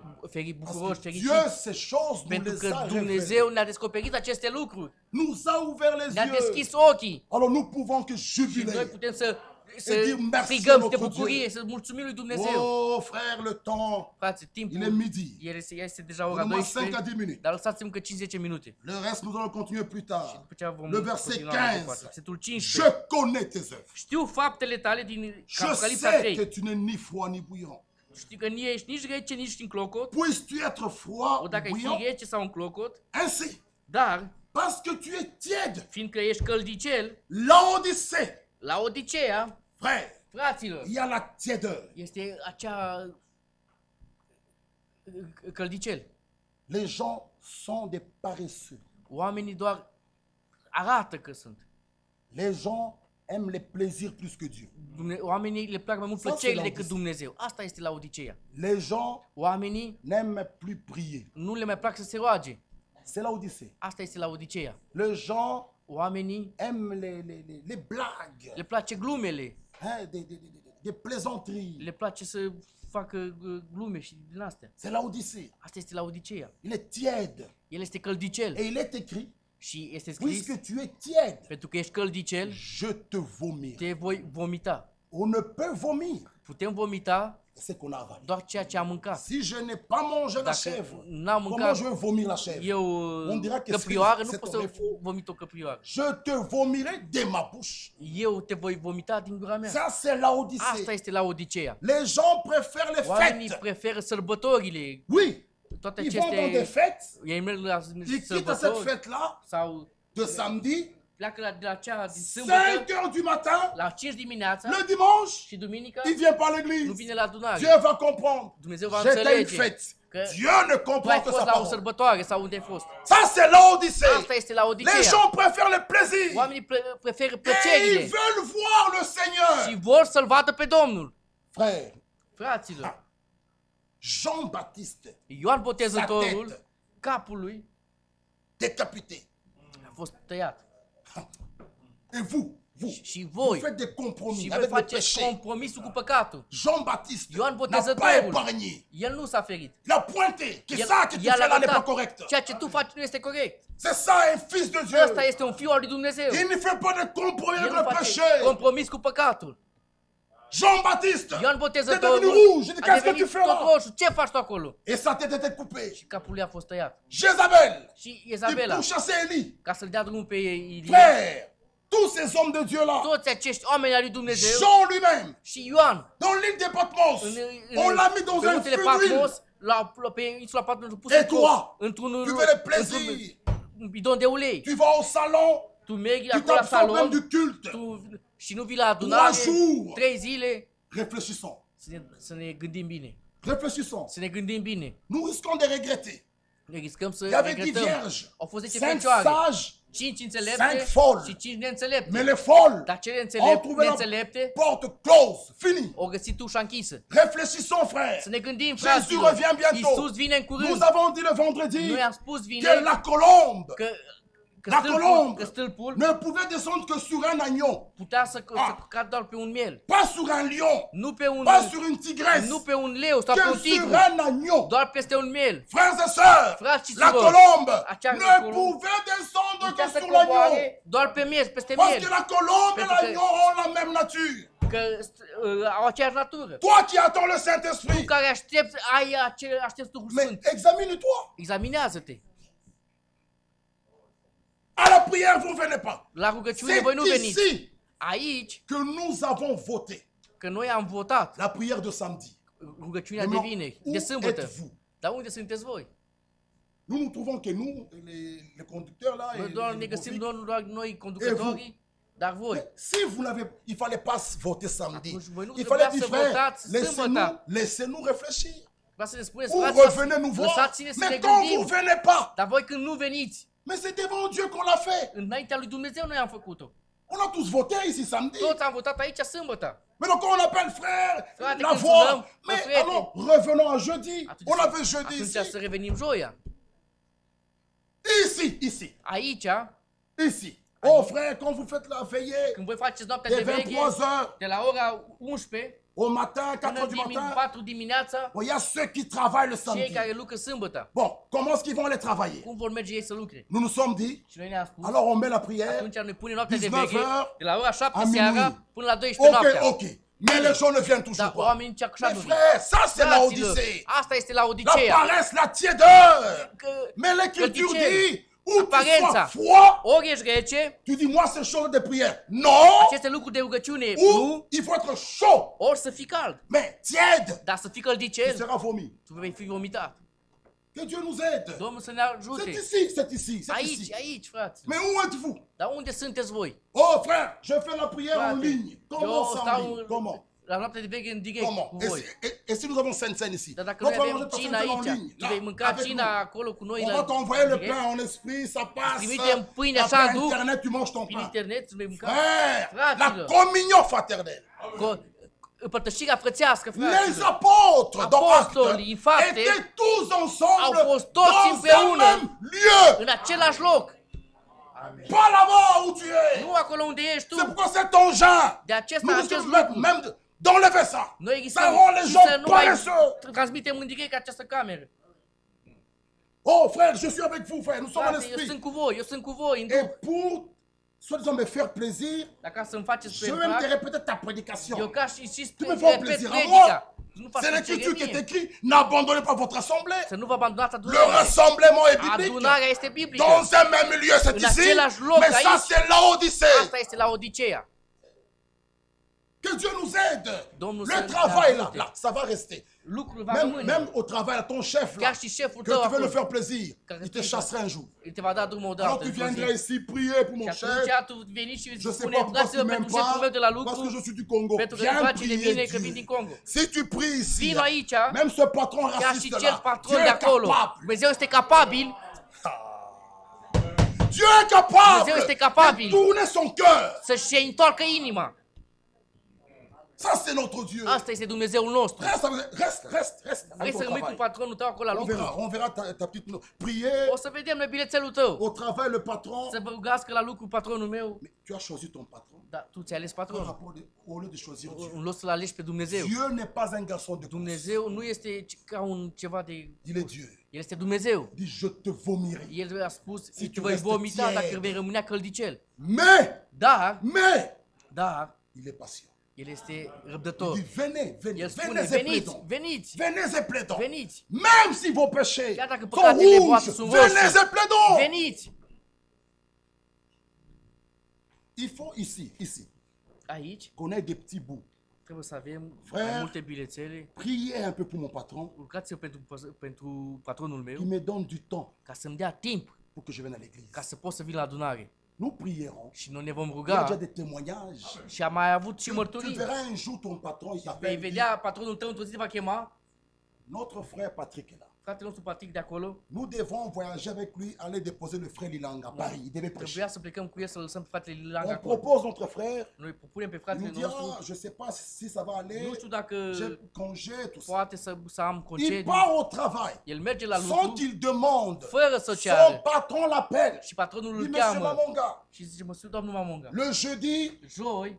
bucuroși, Parce que fericiți, Dieu, ces choses nous pentru les că a Dumnezeu révélées. ne-a descoperit aceste lucruri. Nous a ouvert les Ne-a yeux. deschis ochii. Alors nous pouvons que Și noi jubiler. putem să Et dire merci strigăm à de notre bucurie, Dieu. să mulțumim lui Dumnezeu. Oh frère, le temps, Frate, il timpul est midi. este deja ora Donne-moi 5 à 12, 10 minutes. dar lăsați-mi încă 5-10 minute. Le reste, nous allons continuer plus tard. După aceea vom Le verset continua mai 15. departe. Versetul Je 15. connais tes œuvres. Știu faptele tale din Je Apocalipsa sais que 3. tu n'es ni froid ni bouillant. Știu că nu ești nici rece, nici în clocot. Puisses-tu être froid O ou dacă ai fi bouillant? rece sau în clocot. Ainsi, Dar, parce que tu es tiède, fiindcă ești căldicel, Laodicée, la Odiseea, frère, fraților, il y a la tièdeur. este acea căldicel. Les gens sont des paresseux. Oamenii doar arată că sunt. Les gens aiment les plaisirs plus que Dieu. Oamenii le plac mai mult Sau plăcerile la decât Odiseea. Dumnezeu. Asta este la Odiseea. Les gens Oamenii n'aiment plus prier. nu le mai plac să se roage. C'est la Odyssée. Asta este la Odiseea. Les gens Oamenii aiment les blagues, le place glumele, hein, des plaisanteries. le place să facă glume și din astea. C'est la Odyssée. Asta este la Odiseea. Il est tiède. El este căldicel Et il est écrit, și este scris, puisque tu es tiède, pentru că ești căldicel, je te vomirai. te voi vomita. On ne peut vomir Putem vomita ce qu'on a avalé. doar ceea ce am mâncat. Si je n'ai pas mangé la Dacă chèvre, n-am comment mâncat je vais vomir la chèvre? eu On dira que căprioară, c'est nu pot ton să refus. vomit o căprioară. Je te vomirai de ma bouche. Eu te voi vomita din gura mea. Ça, c'est la Asta Odyssée. este la Odiseea. Les gens préfèrent les Oamenii fêtes. preferă sărbătorile, Oui, toate ils vont dans des aceste... fêtes. Ei merg la Ils quittent cette sărbători fête-là sau de samedi pleacă de la cea din 5 sâmbătă heures du matin, la 5 dimineața le dimanche, și duminică il vient pas à nu l'église. vine la adunare. Dieu va comprendre. Dumnezeu va J'étais une înțelege fête. că Dieu ne tu ai comprend que fost sa la o parole. sărbătoare sau unde ai fost. Ça, c'est l'Odyssée. Asta este la Les Odiseea. gens préfèrent le plaisir. Oamenii preferă Et ils plăcerile veulent voir le și Seigneur. vor să-L vadă pe Domnul. Frère, Fraților, Jean-Baptiste, Ioan sa Botezătorul, tête capul lui décapitée. a fost tăiat. Et vous, Și vous voi, faites des compromis și voi avec le faceți péché. compromisul cu păcatul. Jean-Baptiste Ioan n'a pas Botezătorul, épargné. el nu s-a ferit. Il a pointé que El, ça que tu el fais a là n'est pas arătat, correct. ceea ce tu faci nu este corect. C'est ça un fils de Dieu. Ăsta este un fiu al lui Dumnezeu. Il ne fait pas de compromis El avec nu le face péché. compromis cu păcatul. Jean-Baptiste, Ioan t'es Botezătorul devenu rouge. a Qu'est-ce que tu devenit fais tot là? roșu. Ce faci tu acolo? Et sa tête était coupée. Și capul lui a fost tăiat. Jézabel, Și il Izabela, pourchassait Élie. ca să-l dea drumul pe Ilie, Frère, tous ces hommes de Dieu là, toți acești oameni al lui Dumnezeu Jean lui-même, și Ioan, dans l'île de Patmos, on l'a mis dans pe un muntele feu d'huile. Patmos, pe insula Patmos, l-a pus Et toi, într-un tu veux le plaisir. un bidon de ulei. Tu vas au salon, Tu mergi tu acolo la t'absentes même salon du culte. și nu vii la adunare 3 jours. 3 zile. Réfléchissons, Să ne gândim bine. réfléchissons. Să ne gândim bine. Nous risquons de regretter. Ne riscăm să Il y avait 10 regretăm. vierges, Au fost 10 5 fecioare, sages, 5 5 înțelepte folles. și 5 neînțelepte. mais les folles Dar cele ont trouvé la neînțelepte porte close. Fini. au găsit ușa închisă. Réfléchissons, frère. Să ne gândim, Jésus fraților. revient bientôt. Iisus vine în curând. Nous avons dit le vendredi Noi am spus que vineri la colombe că colombe stâlpul ne pouvait descendre que sur un agneau, putea să cadă doar pe un miel. pas sur un lion, Nu pe un, pas sur une tigresse, nu pe un leu sau pe un que sur tigru. un agneau. Doar peste un miel. Frères et sœurs, Frați și la surori, colombe această ne colombe pouvait descendre putea que să sur l'agneau. coboare doar pe miel, peste Parce miel. que la colombe et Parce que- l'agneau ont la même nature. Că au aceeași natură. Toi qui attends le Tu Saint-Esprit, care aștepți Duhul mais Sfânt. examine-toi. Examinează-te. À la prière, vous ne venez pas. La rugăciune C'est voi nu veniți. ici Aici, que nous avons voté că noi am votat la prière de samedi. rugăciunea de Maintenant, vineri, où de sâmbătă. êtes-vous? Dar unde sunteți voi? Nous nous trouvons que nous, les conducteurs là, Noi et doar les ne găsim nouveaux doar noi conducătorii, dar voi. Mais si vous n'avez, il fallait pas voter samedi. Atunci voi nu Il trebuia fallait dire, să frère, votați sâmbătă. laissez-nous réfléchir. Vreau să ne spuneți, Ou fraților, revenez nous voir. lăsați-ne să ne Mais quand vous gândim. venez pas, Dar voi când nu veniți, mais c'est devant Dieu qu'on l'a fait. înaintea lui Dumnezeu noi am făcut-o. On a tous voté ici samedi. Toți am votat aici sâmbătă. Maintenant, quand on appelle frère, Frate, la când voix. sunăm, Mais frate. alors, revenons à jeudi. Atunci, On avait jeudi atunci ici. să revenim joia. Ici. Aici, Ici. Oh frère, quand vous faites la veillée când voi faceți noaptea de de veche, 23 heures de la ora 11 au matin, 4 până heures du matin, 4 dimineața, bon, il y a ceux qui travaillent le cei samedi. care lucră sâmbătă. Bon, comment est-ce qu'ils vont aller travailler? Cum vor merge ei să lucre? Nous nous sommes dit, Și noi ne-am spus, alors on met la prière. atunci ne punem noaptea de 19 veche, heures de la ora 7 à seara minuit. până la 12 noaptea. Ok. Mais les gens ne viennent toujours Dar pas. oamenii nici așa Mais nu vin. frère, ça c'est la Fraților, Odyssée. asta este la La Odiseea. paresse, la tiédeur. Că- Mais l'écriture Călticel, dit, où tu sois aparența. froid, Ori ești rece, tu dis moi c'est chose de prière. Non, aceste lucruri de rugăciune, ou nu, il faut être chaud. ori să fii cald. Mais tiède, Dar să fii tu căldicel, seras vomi. tu vei fi vomitat. Que Dieu nous aide. Domnul să ne C'est ajute. ici, c'est ici, c'est Aici, ici. aici, frate. Mais où êtes-vous? Dar unde sunteți voi? Oh frère, je fais la prière en Frate, ligne. Comment eu ça en stau ligne? Comment? la noapte de veche în direct Comment? cu Et voi. et si nous avons Sainte-Seine ici? Dar dacă Donc, noi on va avem manger cina ta Sainte-Seine aici, en ligne. îi vei Là, mânca avec cina nous. acolo cu noi On la va t'envoyer le direct. pain en esprit, ça passe. Trimitem pâine Après așa în duh. Internet, tu manges ton Prin pain. internet îți vei mânca. Frère, la Fraților, communion fraternelle. împărtășirea frățească, Les fraților. apôtres, dans Apostolii, în Actes, fapte, étaient tous ensemble au fost toți dans un împreună. même lieu. În același loc. Pas là-bas où tu es. Nu acolo unde ești C'est tu. pourquoi cet engin, De acesta, nous acest devons lucru. même d'enlever ça. Noi Ça rend les gens să nu mai paresseux. transmitem în direct această cameră. Oh frère, je suis avec vous, frère. Nous sommes en Frate, eu esprit. sunt cu voi, eu sunt cu voi. în Et duh. pour, soi-disant, me faire plaisir, Dacă să-mi faceți je vais spre même te plac, répéter ta prédication. eu ca și Tu me repet fais plaisir à moi. predica. Nu faci C'est plăcere l'écriture qui est mie. écrite. N'abandonnez pas votre assemblée. Să nu vă abandonați Le adunarea. rassemblement est biblique. Adunarea este biblică. Dans un même lieu, c'est În ici. același loc Mais ça, aici. c'est la Odyssée. Asta este la Odiseea. Que Dieu nous aide. Domnul Le să ne travail ajute. là, ça va rester. Lucrul va Même rămâne. au travail, ton chef là, Chiar și șeful que tău tu veux le acolo, faire plaisir, care il te spune chassera un jour. El te va da drumul Alors odată. tu într-o zi. viendrais ici prier pour mon Și chef. atunci tu veni și Je îți sais spune, pas pourquoi tu fraților, m'aimes pentru șeful meu de la pas, parce que lucru, je suis du Congo. pentru că îmi Viens place de prier mine că vin Dieu. din Congo. Si tu pries ici, Vino aici, même ce patron chiar și raciste cel là, Dieu patron de est acolo. capable. Dumnezeu este capabil, Dieu est capable Dumnezeu este de capabil tourner son cœur. să-și întoarcă inima. Ça, c'est notre Dieu. Asta este Dumnezeul nostru. Reste. Vrei să rămâi cu patronul tău acolo la lucru? On verra ta petite... Prier O să vedem noi bilețelul tău. au travail, le patron. Să vă rugați la lucru patronul meu. Mais tu as choisi ton patron Dar tu ți-ai ales par patronul. rapport au lieu de choisir Dieu. În loc să-l alegi pe Dumnezeu. Dieu n'est pas un garçon de course. Dumnezeu nu este ca un ceva de... Il est Dieu. El este Dumnezeu. Il dit, je te vomirai. El a spus, Si te tu voi restes vomita tiède. dacă vei rămânea căldicel. Mais, Dar, il est patient. el este Il răbdător. dit, venez El spune, et veniți, plaidons. veniți, Venez et plaidons. veniți, Même si vos péchés chiar dacă sont păcatele voastre rouges, sunt venez roșii, et plaidons. veniți. Il faut ici, Aici qu'on ait des petits bouts. trebuie să avem Frère, mai multe bilețele. Priez un peu pour mon patron, Rugați-vă pentru patronul meu qu'il me donne du temps ca să-mi dea timp pour que je vienne à l'église. ca să pot să vin la adunare. Nous prierons. Și noi ne vom Il y a ruga déjà des témoignages. și am mai avut și Tu mărturii. verras un jour ton patron, il Vei t'appelle. vedea patronul tău într-o zi te va chema. Notre frère Patrick est là. Fratele nostru Patrick de acolo. Nous devons voyager avec lui, aller déposer le frère Lilanga à Paris. Il devait prêcher. Trebuia să plecăm cu el să lăsăm pe fratele Lilang On acolo. propose notre frère. Noi propunem pe Il fratele nous dit, nostru. ah, je sais pas si ça va aller. Nu știu dacă J'ai congé, tout ça. poate să am Il concediu. part au travail. El merge la Sans lucru qu'il demande. fără să Son ceară. patron l'appelle. Și patronul Il îl dit, monsieur cheamă Mamonga, și zice, măsuri, domnul Mamonga, le jeudi, joi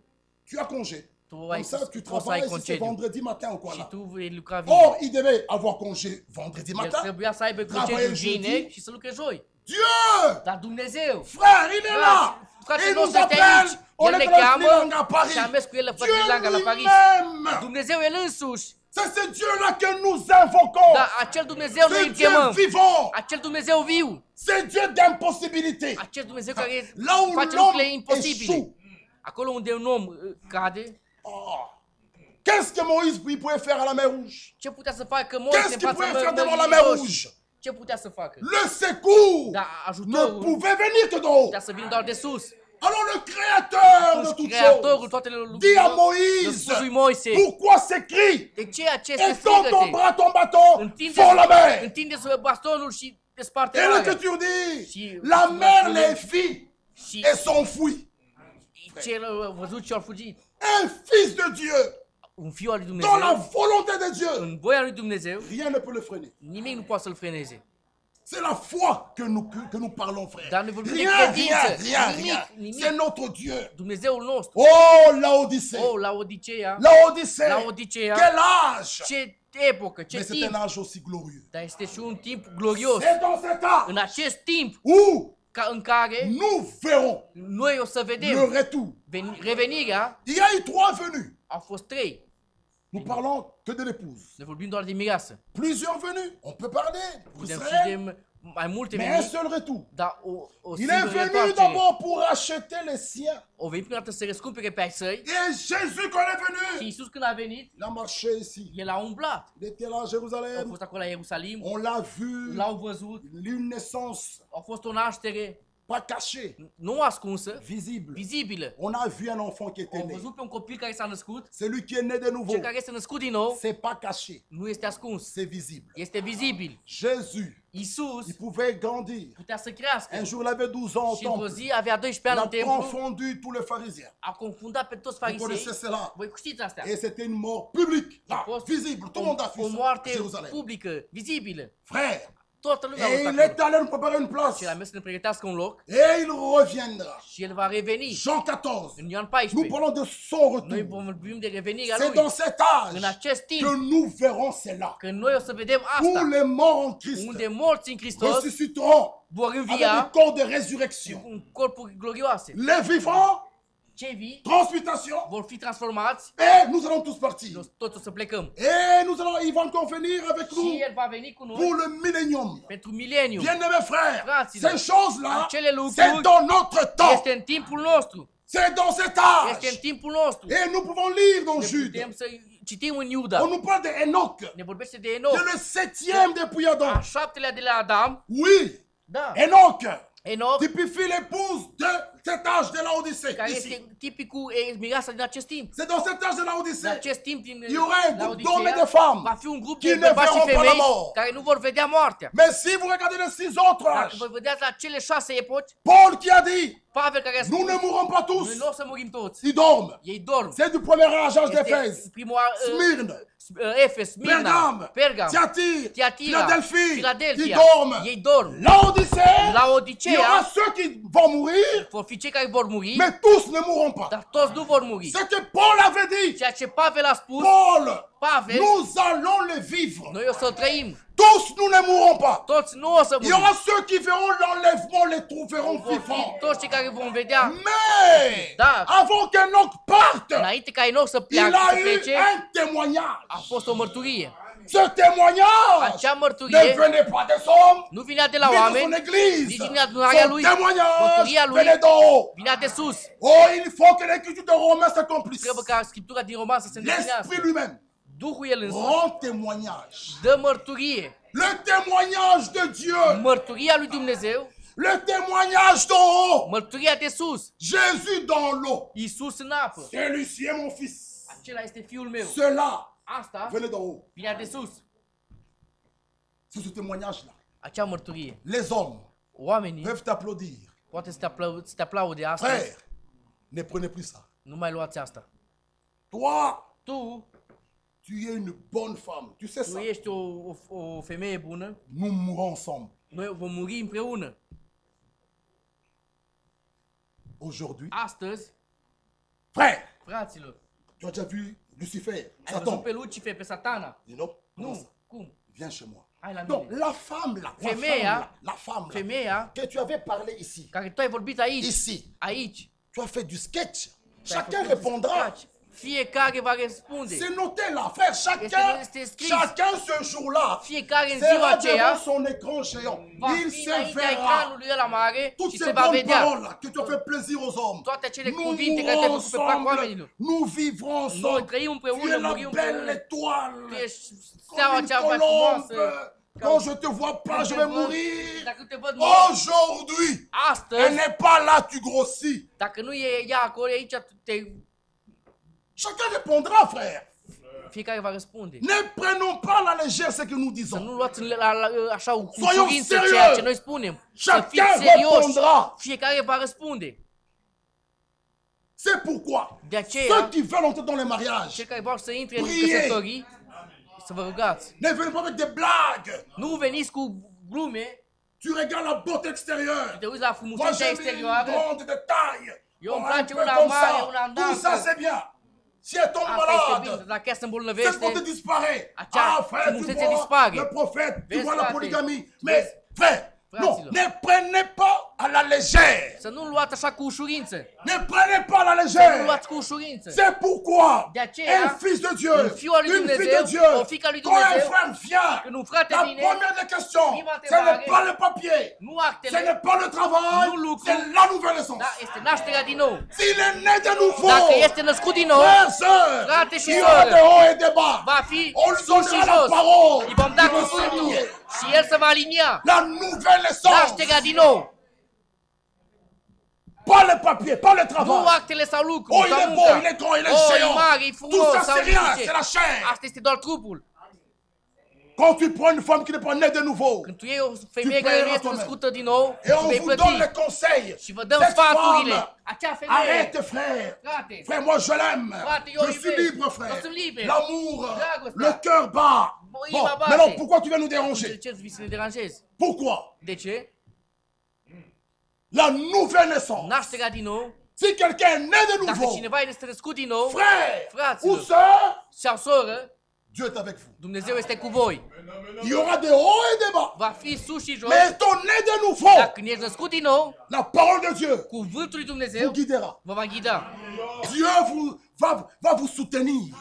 tu as congé. tu Comme ai, ça, tu o să ai travailles si c'est concediu vendredi matin ou quoi și là. tu vei lucra vineri. Or, il devait avoir congé vendredi El matin. trebuia să aibă concediu Travailler jeudi. vineri și să lucre joi. Dieu! Dar Dumnezeu, Frère, il est là! fratele Il nous nostru este appelle! aici. On El est ne dans le cheamă Lilanga à Paris! și am mers cu el la Dieu fratele Langa la Paris. lui-même! Dumnezeu el însuși. C'est ce Dieu-là que nous invoquons! Dar acel Dumnezeu noi C'est îl Dieu chemăm. vivant! Acel Dumnezeu viu. C'est Dieu d'impossibilité! Acel Dumnezeu care Là où face lucrurile l'homme imposibile. échoue. Acolo unde un om cade, Oh. Qu'est-ce que Moïse il pouvait faire à la mer Rouge? ce putea să facă Moise Qu'est-ce în qu'il fața pouvait faire devant la Mării mer Roșii? Rouge? Ce putea să facă? Le secours Dar ne ajutorul pouvait venir que d'en haut. putea să vină doar de sus. Alors le créateur de Atunci toutes Creatorul choses toate dit à lucrurile Moïse, spus lui Moise, pourquoi s'écrit? de ce aceste Étends ton strigăte? bras, ton bâton, fends la mer. Întinde bastonul și desparte Et marea. l'Écriture dit, Si- la mer si- les fit Și et s'enfuit. cel văzut și-au fugit. Un fils de Dieu, Un fiu al lui dans la Dumnezeu, volonté de Dieu, în voia lui Dumnezeu, rien ne peut le freiner. nimic nu poate să-l freineze. C'est la foi que nous parlons, frère. Dar noi vorbim de Rien, credință. rien. Nimic. C'est notre Dieu. Dumnezeul nostru. Oh, Laodicée. Oh, la Odiseea. Laodicée. Laodicea. Quel âge? Ce epocă, ce Mais c'est timp. un âge aussi glorieux. Dar este și un timp glorios. C'est dans cet âge În acest timp où în care nous verrons noi o să le vedem retour. revenirea. Il y a eu 3 venues. Au fost 3. Nous parlons que de l'épouse. Ne vorbim doar de mireasă. Plusieurs venues. On peut parler. Pour Putem Israël. și de mai multe Mais un veniri, seul retour. dar o Il est singură venu întoarcere. d'abord pour racheter les siens. O venit prima dată să răscumpere pe ai săi Et Jésus, quand il est și venu, Iisus când a venit, il a marché ici. el a umblat. Il était là à Au Jérusalem. fost acolo la Ierusalim, On l'a vu. l-au văzut, Une naissance a fost o naștere pas cachée, nu ascunsă, visible. vizibilă. On a vu un enfant qui était Au né. văzut pe un copil care s-a născut, Celui qui est né de nouveau, cel care este născut din nou, c'est pas caché, nu este ascuns, c'est visible. este vizibil. Jésus, Iisus il pouvait grandir. putea să crească Un jour, il avait 12 ans au și într-o temple. zi avea 12 Il ani a în templu, confondu tous les pharisiens. a confundat pe toți Vous connaissez farisei. cela. Voi știți astea. Et c'était une mort publique, A là, fost visible. Tout le monde a vu o ça à moarte Jérusalem. publică, vizibilă. Frère, Toată lumea a et văzut il acolo. est allé nous préparer une place. Și el a mers să ne pregătească un loc Et il reviendra. și el va reveni. Jean 14. În Ioan Nous 14. parlons de son Noi retour. vorbim de revenirea C'est lui. dans cet âge În acest que timp, nous verrons cela. când noi o să vedem Où asta, les morts en Christ unde morți în Hristos ressusciteront vor avec învia des corps de résurrection. cu corpuri glorioase. Les vivants, Cei vii transmutation, vor fi transformați, et nous allons tous partir. noi toți o să plecăm. Et nous allons, il va encore venir avec nous Și el va veni cu pour noi le millénium. pentru mileniu. Bien-aimés frères, Fraților, ces choses-là, acele lucruri c'est dans notre temps. este în timpul nostru. C'est dans cet Este în âge. timpul nostru. Et nous pouvons lire dans Ne Jude. putem să citim în On Iuda. nous parle de Enoch. Ne vorbește de C'est Enoch. le 7e depuis Adam. A 7-lea de la Adam. Oui, Da. Enoch Enoch, typifie l'épouse de cet âge de la Odyssée. care Ici. este tipicul mireasa din acest timp. C'est dans cet âge de la În Odyssée. acest timp din Il y aura un groupe d'hommes et de Laodicea femmes va fi un grup qui de ne bărbați și verront pas la femei mort. care nu vor vedea moartea. Mais si vous regardez les 6 autres Dacă âges, vă vedeați la cele 6 epoci, Paul qui a dit, Pavel care a spus, nous ne mourrons pas tous, noi nu o să murim toți. ils dorment. Ei dorm. C'est du premier âge Este d'Éphèse, primul Smyrne, Efes, Smirna, Pergame, Pergam, Thyatire, Tiatira, Philadelphie, ils Filadelfia. dorment. Ei dorm. L'Odyssée, La il y aura Odisea ceux qui vont mourir, vor fi cei care vor muri, mais tous ne mourront pas. dar toți nu vor muri. Ce que Paul avait dit, Ceea ce Pavel a spus, Paul, Pavel, nous allons le vivre. noi o să trăim. Tous nous ne mourrons pas. Toți nu o să Il y murim. aura ceux qui verront l'enlèvement, les trouveront Vor fi vivants. toți cei care vom vedea. Mais, Da. avant qu'Enoch parte, Înainte ca Enoch să il a eu plece, un témoignage. a fost o mărturie. Ce témoignage Acea ne mărturie venait pas des hommes, nu vinea de la mais de son oameni, église. nici din adunarea Son lui. témoignage Mărturia lui venait d'en haut. vinea de sus. Oh, il faut que l'écriture de Romains s'accomplisse. Trebuie ca Scriptura din Roman să se L'Esprit îndeplinească. lui-même Duhul el însuși rend témoignage. dă mărturie. Le témoignage de Dieu, Mărturia lui Dumnezeu, le témoignage d'en haut. mărturia de sus. Jésus dans l'eau. Iisus în apă. Celui-ci est mon fils. Acela este fiul meu. Cela Asta venait d'en haut. vinea de sus. C'est ce témoignage-là. Acea mărturie. Les hommes Oamenii peuvent t'applaudir. poate să te aplaude astăzi. Frère, ne prenez plus ça. Nu mai luați asta. Toi, Tu tu es une bonne femme. Tu sais ça. ești o femeie bună. Nous mourrons ensemble. Noi vom muri împreună. Aujourd'hui, Astăzi, frère, fraților, tu as déjà vu Lucifer, ai Satan. văzut pe Lucifer, pe Satana? Dis non. Comment ça? Nu. Cum? Viens chez moi. Hai la Donc, mine. la femme là, Femeia, la femme là, femeia que tu avais parlé ici, care tu ai vorbit aici, ici, aici. tu as fait du sketch. tu ai Chacun făcut répondra. scratch. Fiecare va răspunde. C'est noté là, frère. Chacun, Este scris. chacun ce jour-là Fiecare în ziua sera aceea devant son écran géant. va Il fi se înaintea verra. ecranului ăla mare Toutes și ces se va bonnes vedea. paroles là que tu as fait plaisir aux hommes. Toate acele Nous cuvinte care te-ai mourrons făcut pe plac ensemble. oamenilor. Nous vivrons Noi ensemble. trăim Tu împreună, es la murim belle împreună. Tu étoile. ești steaua Comme une cea mai colombe. frumoasă. Quand je te vois pas, je vais mourir. Dacă te văd mort, Aujourd'hui, elle astăzi, n'est pas là, tu grossis. dacă nu e ea acolo, aici Chacun répondra, frère. fiecare va răspunde. Ne prenons pas à la légère ce que nous Să disons. nu luați așa cu Soyons ușurință sérieux. ceea ce noi spunem. Să Chacun fiți serioși. répondra. Fiecare va răspunde. C'est pourquoi De aceea, ceux qui veulent entrer dans les mariages, cei care vor să intre în Priez. căsătorii, să vă rugați. ne venez pas avec des blagues. Nu veniți cu glume, Tu regardes la beauté extérieure. te uiți la Moi, frumusețea j'aime une exterioară. grande de taille. Eu îmi Un place peu una comme mare, ça. una Tout ça, înaltă. c'est bien. Si elle tombe Asta este bine, malade, dacă ea se cette îmbolnăvește, beauté disparaît. Acea Ah, frère, tu frumusețe vois dispare. le prophète, tu Vezi, vois la frate. polygamie. Vezi. Mais, frère, non, Fraților. ne prenez pas à la légère. să nu luați așa cu ușurință. Ne prenez pas à la Să nu légère. luați cu ușurință. C'est pourquoi De aceea, un fils de Dieu, un fiul al lui une fille Dumnezeu, de Dieu, o fiică a lui quand un Dumnezeu, frère vient, când un frate la vine, première des questions, prima ce n'est întrebare, pas le papier, nu ce actele, n'est pas le travail, nu lucru, c'est la nouvelle naissance. da, este nașterea din nou. S'il est né de nouveau, Dacă este născut din nou, frères, sœurs, frate și il y aura soră, des hauts et des bas. va fi On lui sus și donnera la jos. parole. Îi vom da Il va cuvântul s'aligner. și el se va alinia. La nouvelle naissance. Nașterea din nou. Pas le papier, pas le Nu travail. actele sau lucru, Oh, il sau est beau, munca. il est grand, il est Oh, e géant. mare, e Tout frumos, ça, sau c'est rien, zice. c'est la chair. Asta este doar trupul. Quand tu prends une femme qui n'est pas née de nouveau, Când tu iei o femeie Tu care nu paieras este toi-même. născută din nou, et tu on vei vous donne les plăti. conseils, Și vă dăm cette sfaturile. femme, Acea femeie, arrête, frère. frate, Frère, moi je l'aime. Frate, eu Je suis iubesc. libre, frère. Eu sunt liber. L'amour, Dragostea. le cœur bat. Băi, Bon, inima bate. maintenant, pourquoi tu viens nous de déranger? ce vii să ne deranjezi? Pourquoi? De ce? La nouvelle naissance. Nașterea din nou, Si quelqu'un est né de dacă nouveau, cineva este născut din nou, frère Fraților. ou sœur, sau soră, Dieu est avec vous. Dumnezeu este cu voi. Il y aura des hauts et des bas. Va fi sus și jos, Mais étant né de nouveau, dar când ești născut din nou, la parole de Dieu cuvântul lui vous Dumnezeu guidera. vă va ghida. Dieu va vous soutenir.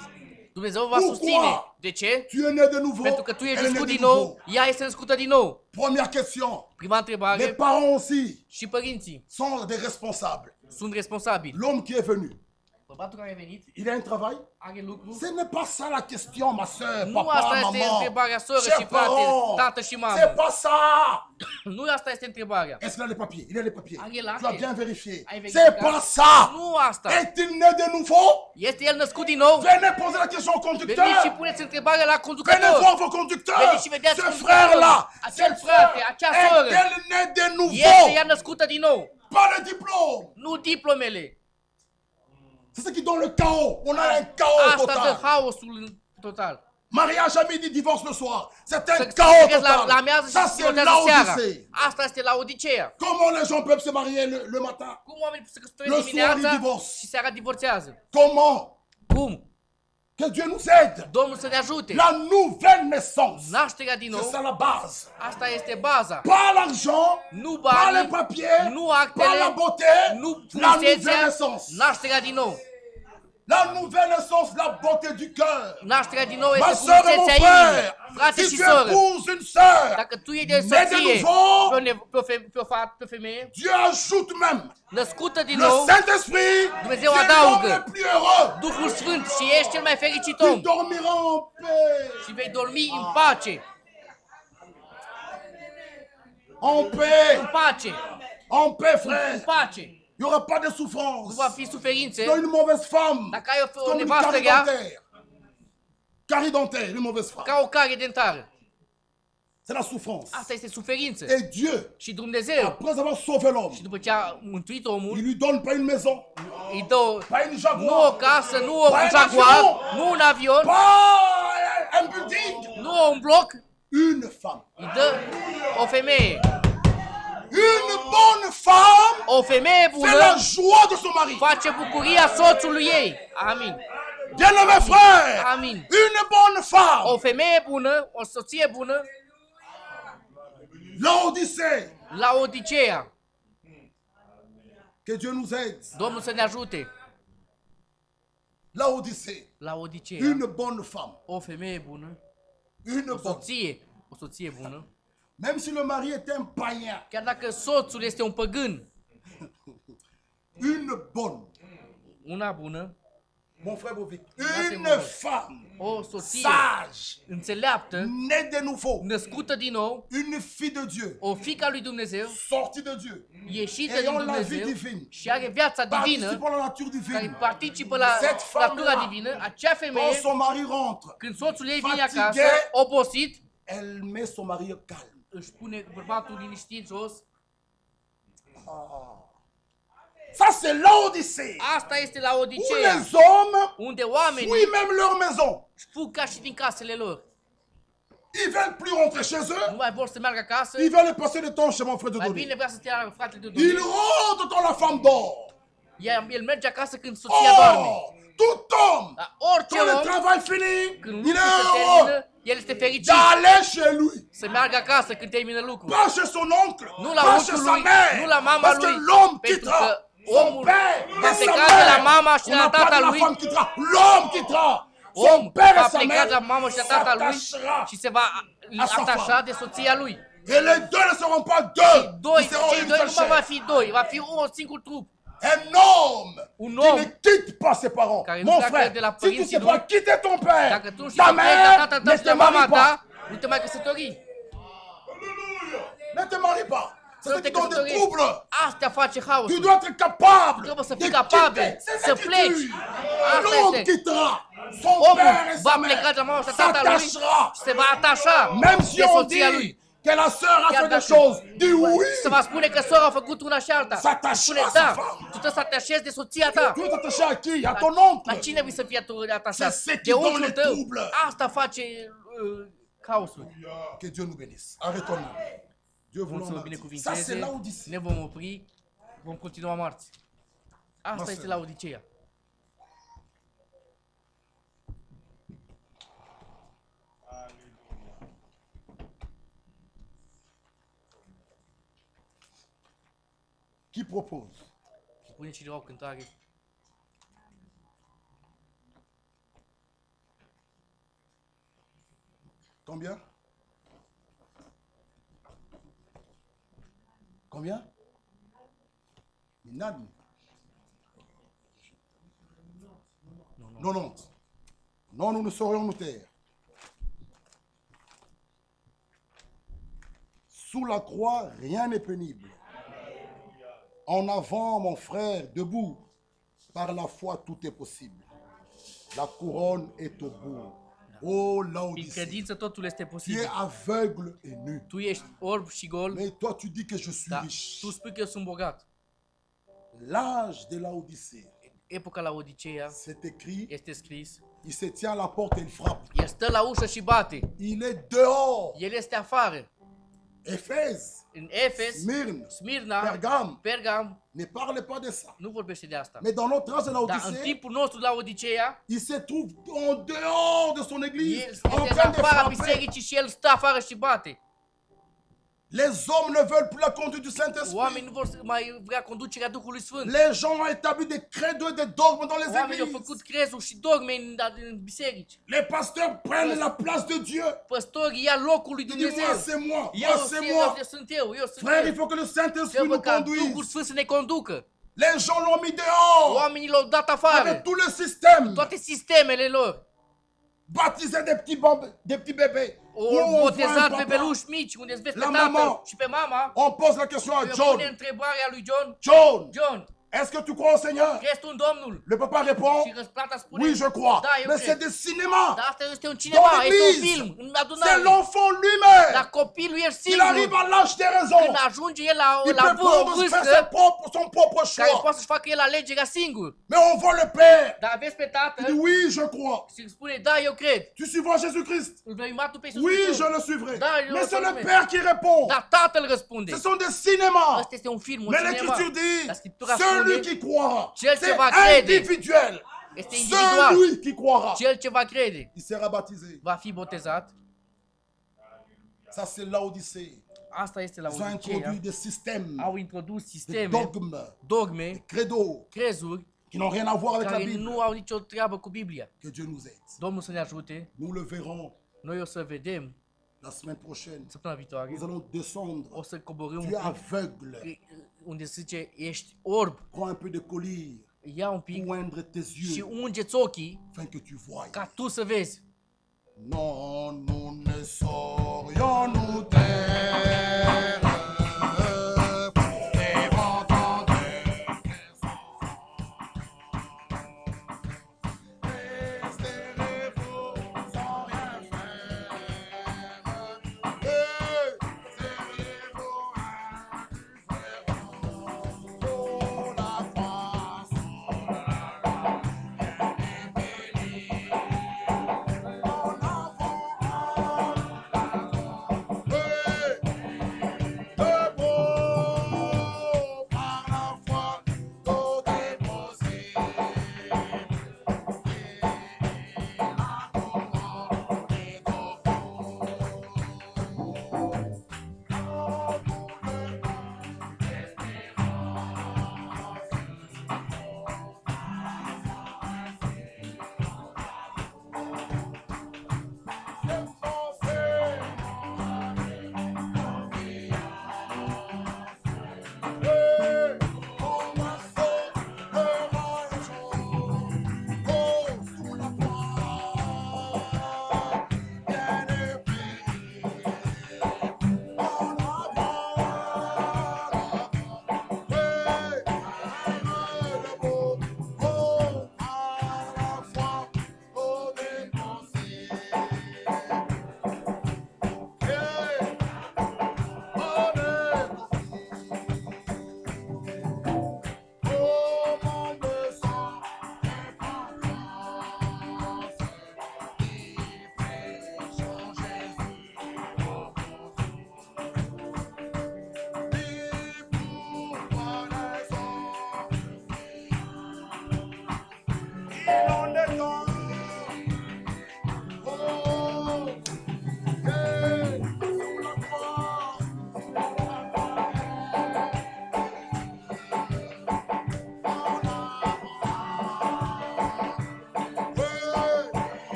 Dumnezeu va susține. De ce? Tu es né de nouveau. Pentru că tu ești Elle est născut née din de nou, nouveau. ea este născută din nou. Première question. Prima Les întrebare, parents aussi și părinții sont des responsables. sunt responsabili. L'homme qui est venu, Bărbatul care a venit il a un travail? are lucru. Ce n'est pas ça la question, ma soeur, Nu papa, asta este maman. întrebarea, soră și Chers frate, parents, tată și mamă. c'est pas ça. Nu asta este întrebarea. Est-ce qu'il a les papiers? Il a les papiers. Ah, il a Tu as les- bien vérifié. Ai C'est verificat? pas ça. Nu asta. Est-il né de nouveau? Este el născut din nou? Venez poser la question au conducteur. Veniți și puneți întrebarea la Venez conducător. voir vos conducteurs. Veniți și vedeți Ce conducătorul. frère-là, Acel cette frate, sœur, acea soră. est-elle née de Este nouveau? ea născută din nou. Pas le diplôme. Nu diplomele. C'est ce qui donne le chaos. On a un chaos Asta dă total. haosul total. Mariage à midi, divorce le soir. C'est un Să chaos vedeți la total. amiază Ça, și se c'est botează seara. l'Odyssée. Asta este la Odiseea. Comment les gens peuvent se marier le matin? Cum oamenii se Le căsătoresc soir, dimineața ils divorcent. și seara divorțează? Comment? Cum? Que Dieu nous aide. Domnul să ne ajute. La nouvelle naissance. Nașterea din C'est nou, ça la base. asta este baza. Pas l'argent, Nu pas les banii, papiers, nu pas la actele, beauté, nu la nouvelle frumusețea, naissance. nașterea din nou. La nouvelle naissance, la beauté du cœur. Nașterea din nou Ma este soeur et mon frumusețea inimii. frère, Frate si și tu soră, épouses une sœur, dacă tu e de de soție nouveau, pe o femeie, Dieu ajoute même născută din le nou, Saint-Esprit, Dumnezeu qui est adaugă l'homme le plus heureux. Duhul Sfânt și ești cel mai fericit Tu om dormiras en paix. și vei dormi în pace, En paix. în pace, En paix, în frère. pace. Il n'y aura pas de Nu souffrance. va fi suferințe. Tu as une mauvaise femme. Dacă ai o Comme une nevastă carie rea, dentaire. Carie dentaire, une mauvaise femme. ca o carie dentară. C'est la souffrance. Asta este suferință. Et Dieu, Și Dumnezeu, après avoir sauvé l'homme, și după ce a mântuit omul, il lui donne pas une maison, îi dă pas une nu o Jaguar, casă, nu Pas un un jaguar, avion. nu un avion, pas un building, nu un bloc, une femme. îi dă o femeie. Une bonne femme O femeie fait la bună joie de son mari. face bucuria soțului ei. Amin. Bien-aimé frère, Amin. une bonne femme. O femeie bună, o soție bună, La Odyssée. la Odiseea. Que Dieu nous aide. Domnul să ne ajute. La Odyssée. La Odiseea. Une bonne femme. O femeie bună, Une o bonne. soție bună. Même si le mari est un païen. Chiar dacă soțul este un păgân, Une bonne. una bună, Mon frère Bovic. c'est Une bon. femme o soție sage, înțeleaptă, née de nouveau. născută din nou, Une fille de Dieu. o fiică a lui Dumnezeu, Sortie de Dieu. ieșită Ayant din la vie Dumnezeu divine. și are viața divină, Participant à la nature care divine. participă la Cette femme-là, natura divină, acea Quand femeie, son mari rentre, când soțul ei vine fatigué, acasă, obosit, elle met son mari calme. își pune bărbatul liniștit jos. Ça, c'est l'Odyssée. Asta este la Où Odiseea, les hommes unde oamenii fuient même leur maison. fug ca și din casele lor. Ils veulent plus rentrer chez eux. Nu mai vor să meargă acasă, Ils veulent passer le temps chez mon frère de mai Doni. bine vrea să stea la fratele de Il Domnul. rentre quand la femme dort. El merge acasă când soția doarme. Oh, tout homme, Dar orice quand le om, travail finit, când il lucrul est se heureux termină, el este fericit d'aller chez lui. să meargă acasă când termină lucrul. Pas chez son oncle, Nu la pas chez unchiul sa lui, mère. nu la mama Parce que lui, l'homme pentru quittera că son omul père va et sa pleca de la mère. mama și On de n'a la pas dit tata la lui. femme quittera, l'homme quittera. Son Om père va et sa pleca de la mère mamă și de tata lui s'attachera. și se va a sa atașa femme. de soția lui. Et les deux ne seront pas deux. Doi, Ils seront cei une doi seule nu mai va chair. fi doi, va fi un singur trup. Un homme Un qui om ne quitte pas ses parents. care nu Mon pleacă frère, de la si tu ne părinții sais lui, pas quitter ton père, Dacă tu nu știi ta să pleci de la mère, tata ne ta și te de mama marie pas. ta, nu te mai căsători. Ne te marie pas. Să C'est nu ce te qui donne des căsătorești. troubles. Astea face Tu haosul. dois être capable Trebuie să de fii capabil quitter. C'est să ce que pleci. tu. Asta L'homme este. quittera son Omul père et va sa pleca de la mama mère. și de tata lui S'attachera. și se va atașa Même si de on soția lui. dit que la sœur a Chiar fait des dacă choses, dis oui. se va spune că sora a făcut una și alta. S'attache Spune, la sa da, femme. tu trebuie să te așezi de soția ta. Tu es attaché à qui? À ton La oncle. cine vrei să fie tu atașat? C'est ce qui De donne unchiul les tău. troubles. Asta face haosul. Que Dieu nous bénisse. Arrêtons-nous. Dieu vous Domnul să vă l'en Ça, c'est binecuvinteze. l'Odyssée. Ne vom opri. Vom continua marți. Asta Lasă. este la Odiseea. Qui propose? Pune cineva o cântare. Combien? Combien? Minad. 90. Non, nous ne saurions nous taire. Sous la croix, rien n'est pénible. En avant, mon frère, debout. Par la foi, tout est possible. La couronne est au bout. Oh, Prin Laodicée, credință totul este tu es posibil. aveugle et nu. Tu ești orb și gol, Mais toi, tu dis que je suis dar riche. tu spui că eu sunt bogat. L'âge de Laodicée, Epoca la Odiseea c'est écrit, este scris. il se tient à la porte et il frappe. El stă la ușă și bate. Il est dehors. El este afară. Éphèse, În Efes, Smyrne, Smirna, Pergame, Pergam, ne parle pas de ça. nu vorbește de asta. Mais dans notre âge de Dar în Laodicée, timpul nostru la Odiseea, il se trouve en dehors de son église, el en este în train de afara frapper. bisericii și el stă afară și bate. Les hommes ne veulent plus la conduite du Saint-Esprit. Oamenii nu vor să mai vrea conducerea Duhului Sfânt. Les gens ont établi des credos et des dogmes dans les Oamenii au églises. făcut crezuri și dogme în biserici. Les pasteurs prennent la place de Dieu. Păstorii ia locul lui Ils disent, moi Dumnezeu. c'est moi, Eu moi c'est moi. sunt eu sunt Frère, il eu. faut que le Saint-Esprit nous Trebuie ca Duhul conduise. Sfânt să ne conducă. Les gens l'ont mis dehors Oamenii l-au dat afară. avec tout le système. Toate sistemele lor. Baptiser des petits bébés. Où Au on voit un botezat papa. bebeluși mici, unde îți vezi pe La tatăl maman. și pe mama. On pose la question à Eu John. pune întrebarea lui John. John, John, est-ce que tu crois au Seigneur? crezi tu în Domnul? Le papa répond, Și răsplata spune, oui, je crois. Da, eu Mais c'est cred. des cinémas. Dar asta este un cinema, Dans este un l'église. film, în C'est adunare. l'enfant lui-même. Dar copilul e Il singur. arrive à l'âge des raisons. Când ajunge el Il la peut prendre vârstă son propre care choix. poate să-și facă el alegerea singur. Mais on voit le Père. Dar aveți pe Il dit, tatăl oui, je crois. și îmi spune, da, eu cred. Tu suivras Jésus-Christ? Îl vei urma tu pe Iisus Oui, Hristos. je le suivrai. Da, eu Mais o c'est le să-l Père qui répond. Dar tatăl răspunde. Ce sont des cinémas. Asta este un film, un Mais cinema. l'Écriture dit, La Scriptura celui spune, qui croira, Cel ce c'est va crede. individuel. este individual. Celui qui croira, Cel ce va crede il sera baptisé. va fi botezat. Ça, c'est Laodicée. Asta este la Ils ont Odiseea. introduit des systèmes, Au introdus des sisteme, dogmes, dogme, des credos crezuri qui n'ont rien à voir avec la care Bible. nu au nicio treabă cu Biblia. Que Dieu nous aide. Domnul să ne ajute. Nous le verrons Noi o să vedem la semaine prochaine. săptămâna viitoare. Nous allons descendre. O să coborâm Tu un es pic aveugle. unde se zice ești orb. Prends un peu de collyre, Ia un pic oindre tes și yeux, ungeți ochii afin que tu voies. ca tu să vezi. Non, nous ne saurions nous taire. Devant ton Dieu, resterez-vous sans rien faire. Serez-vous indifférents pour la France, en avant.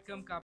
încercăm ca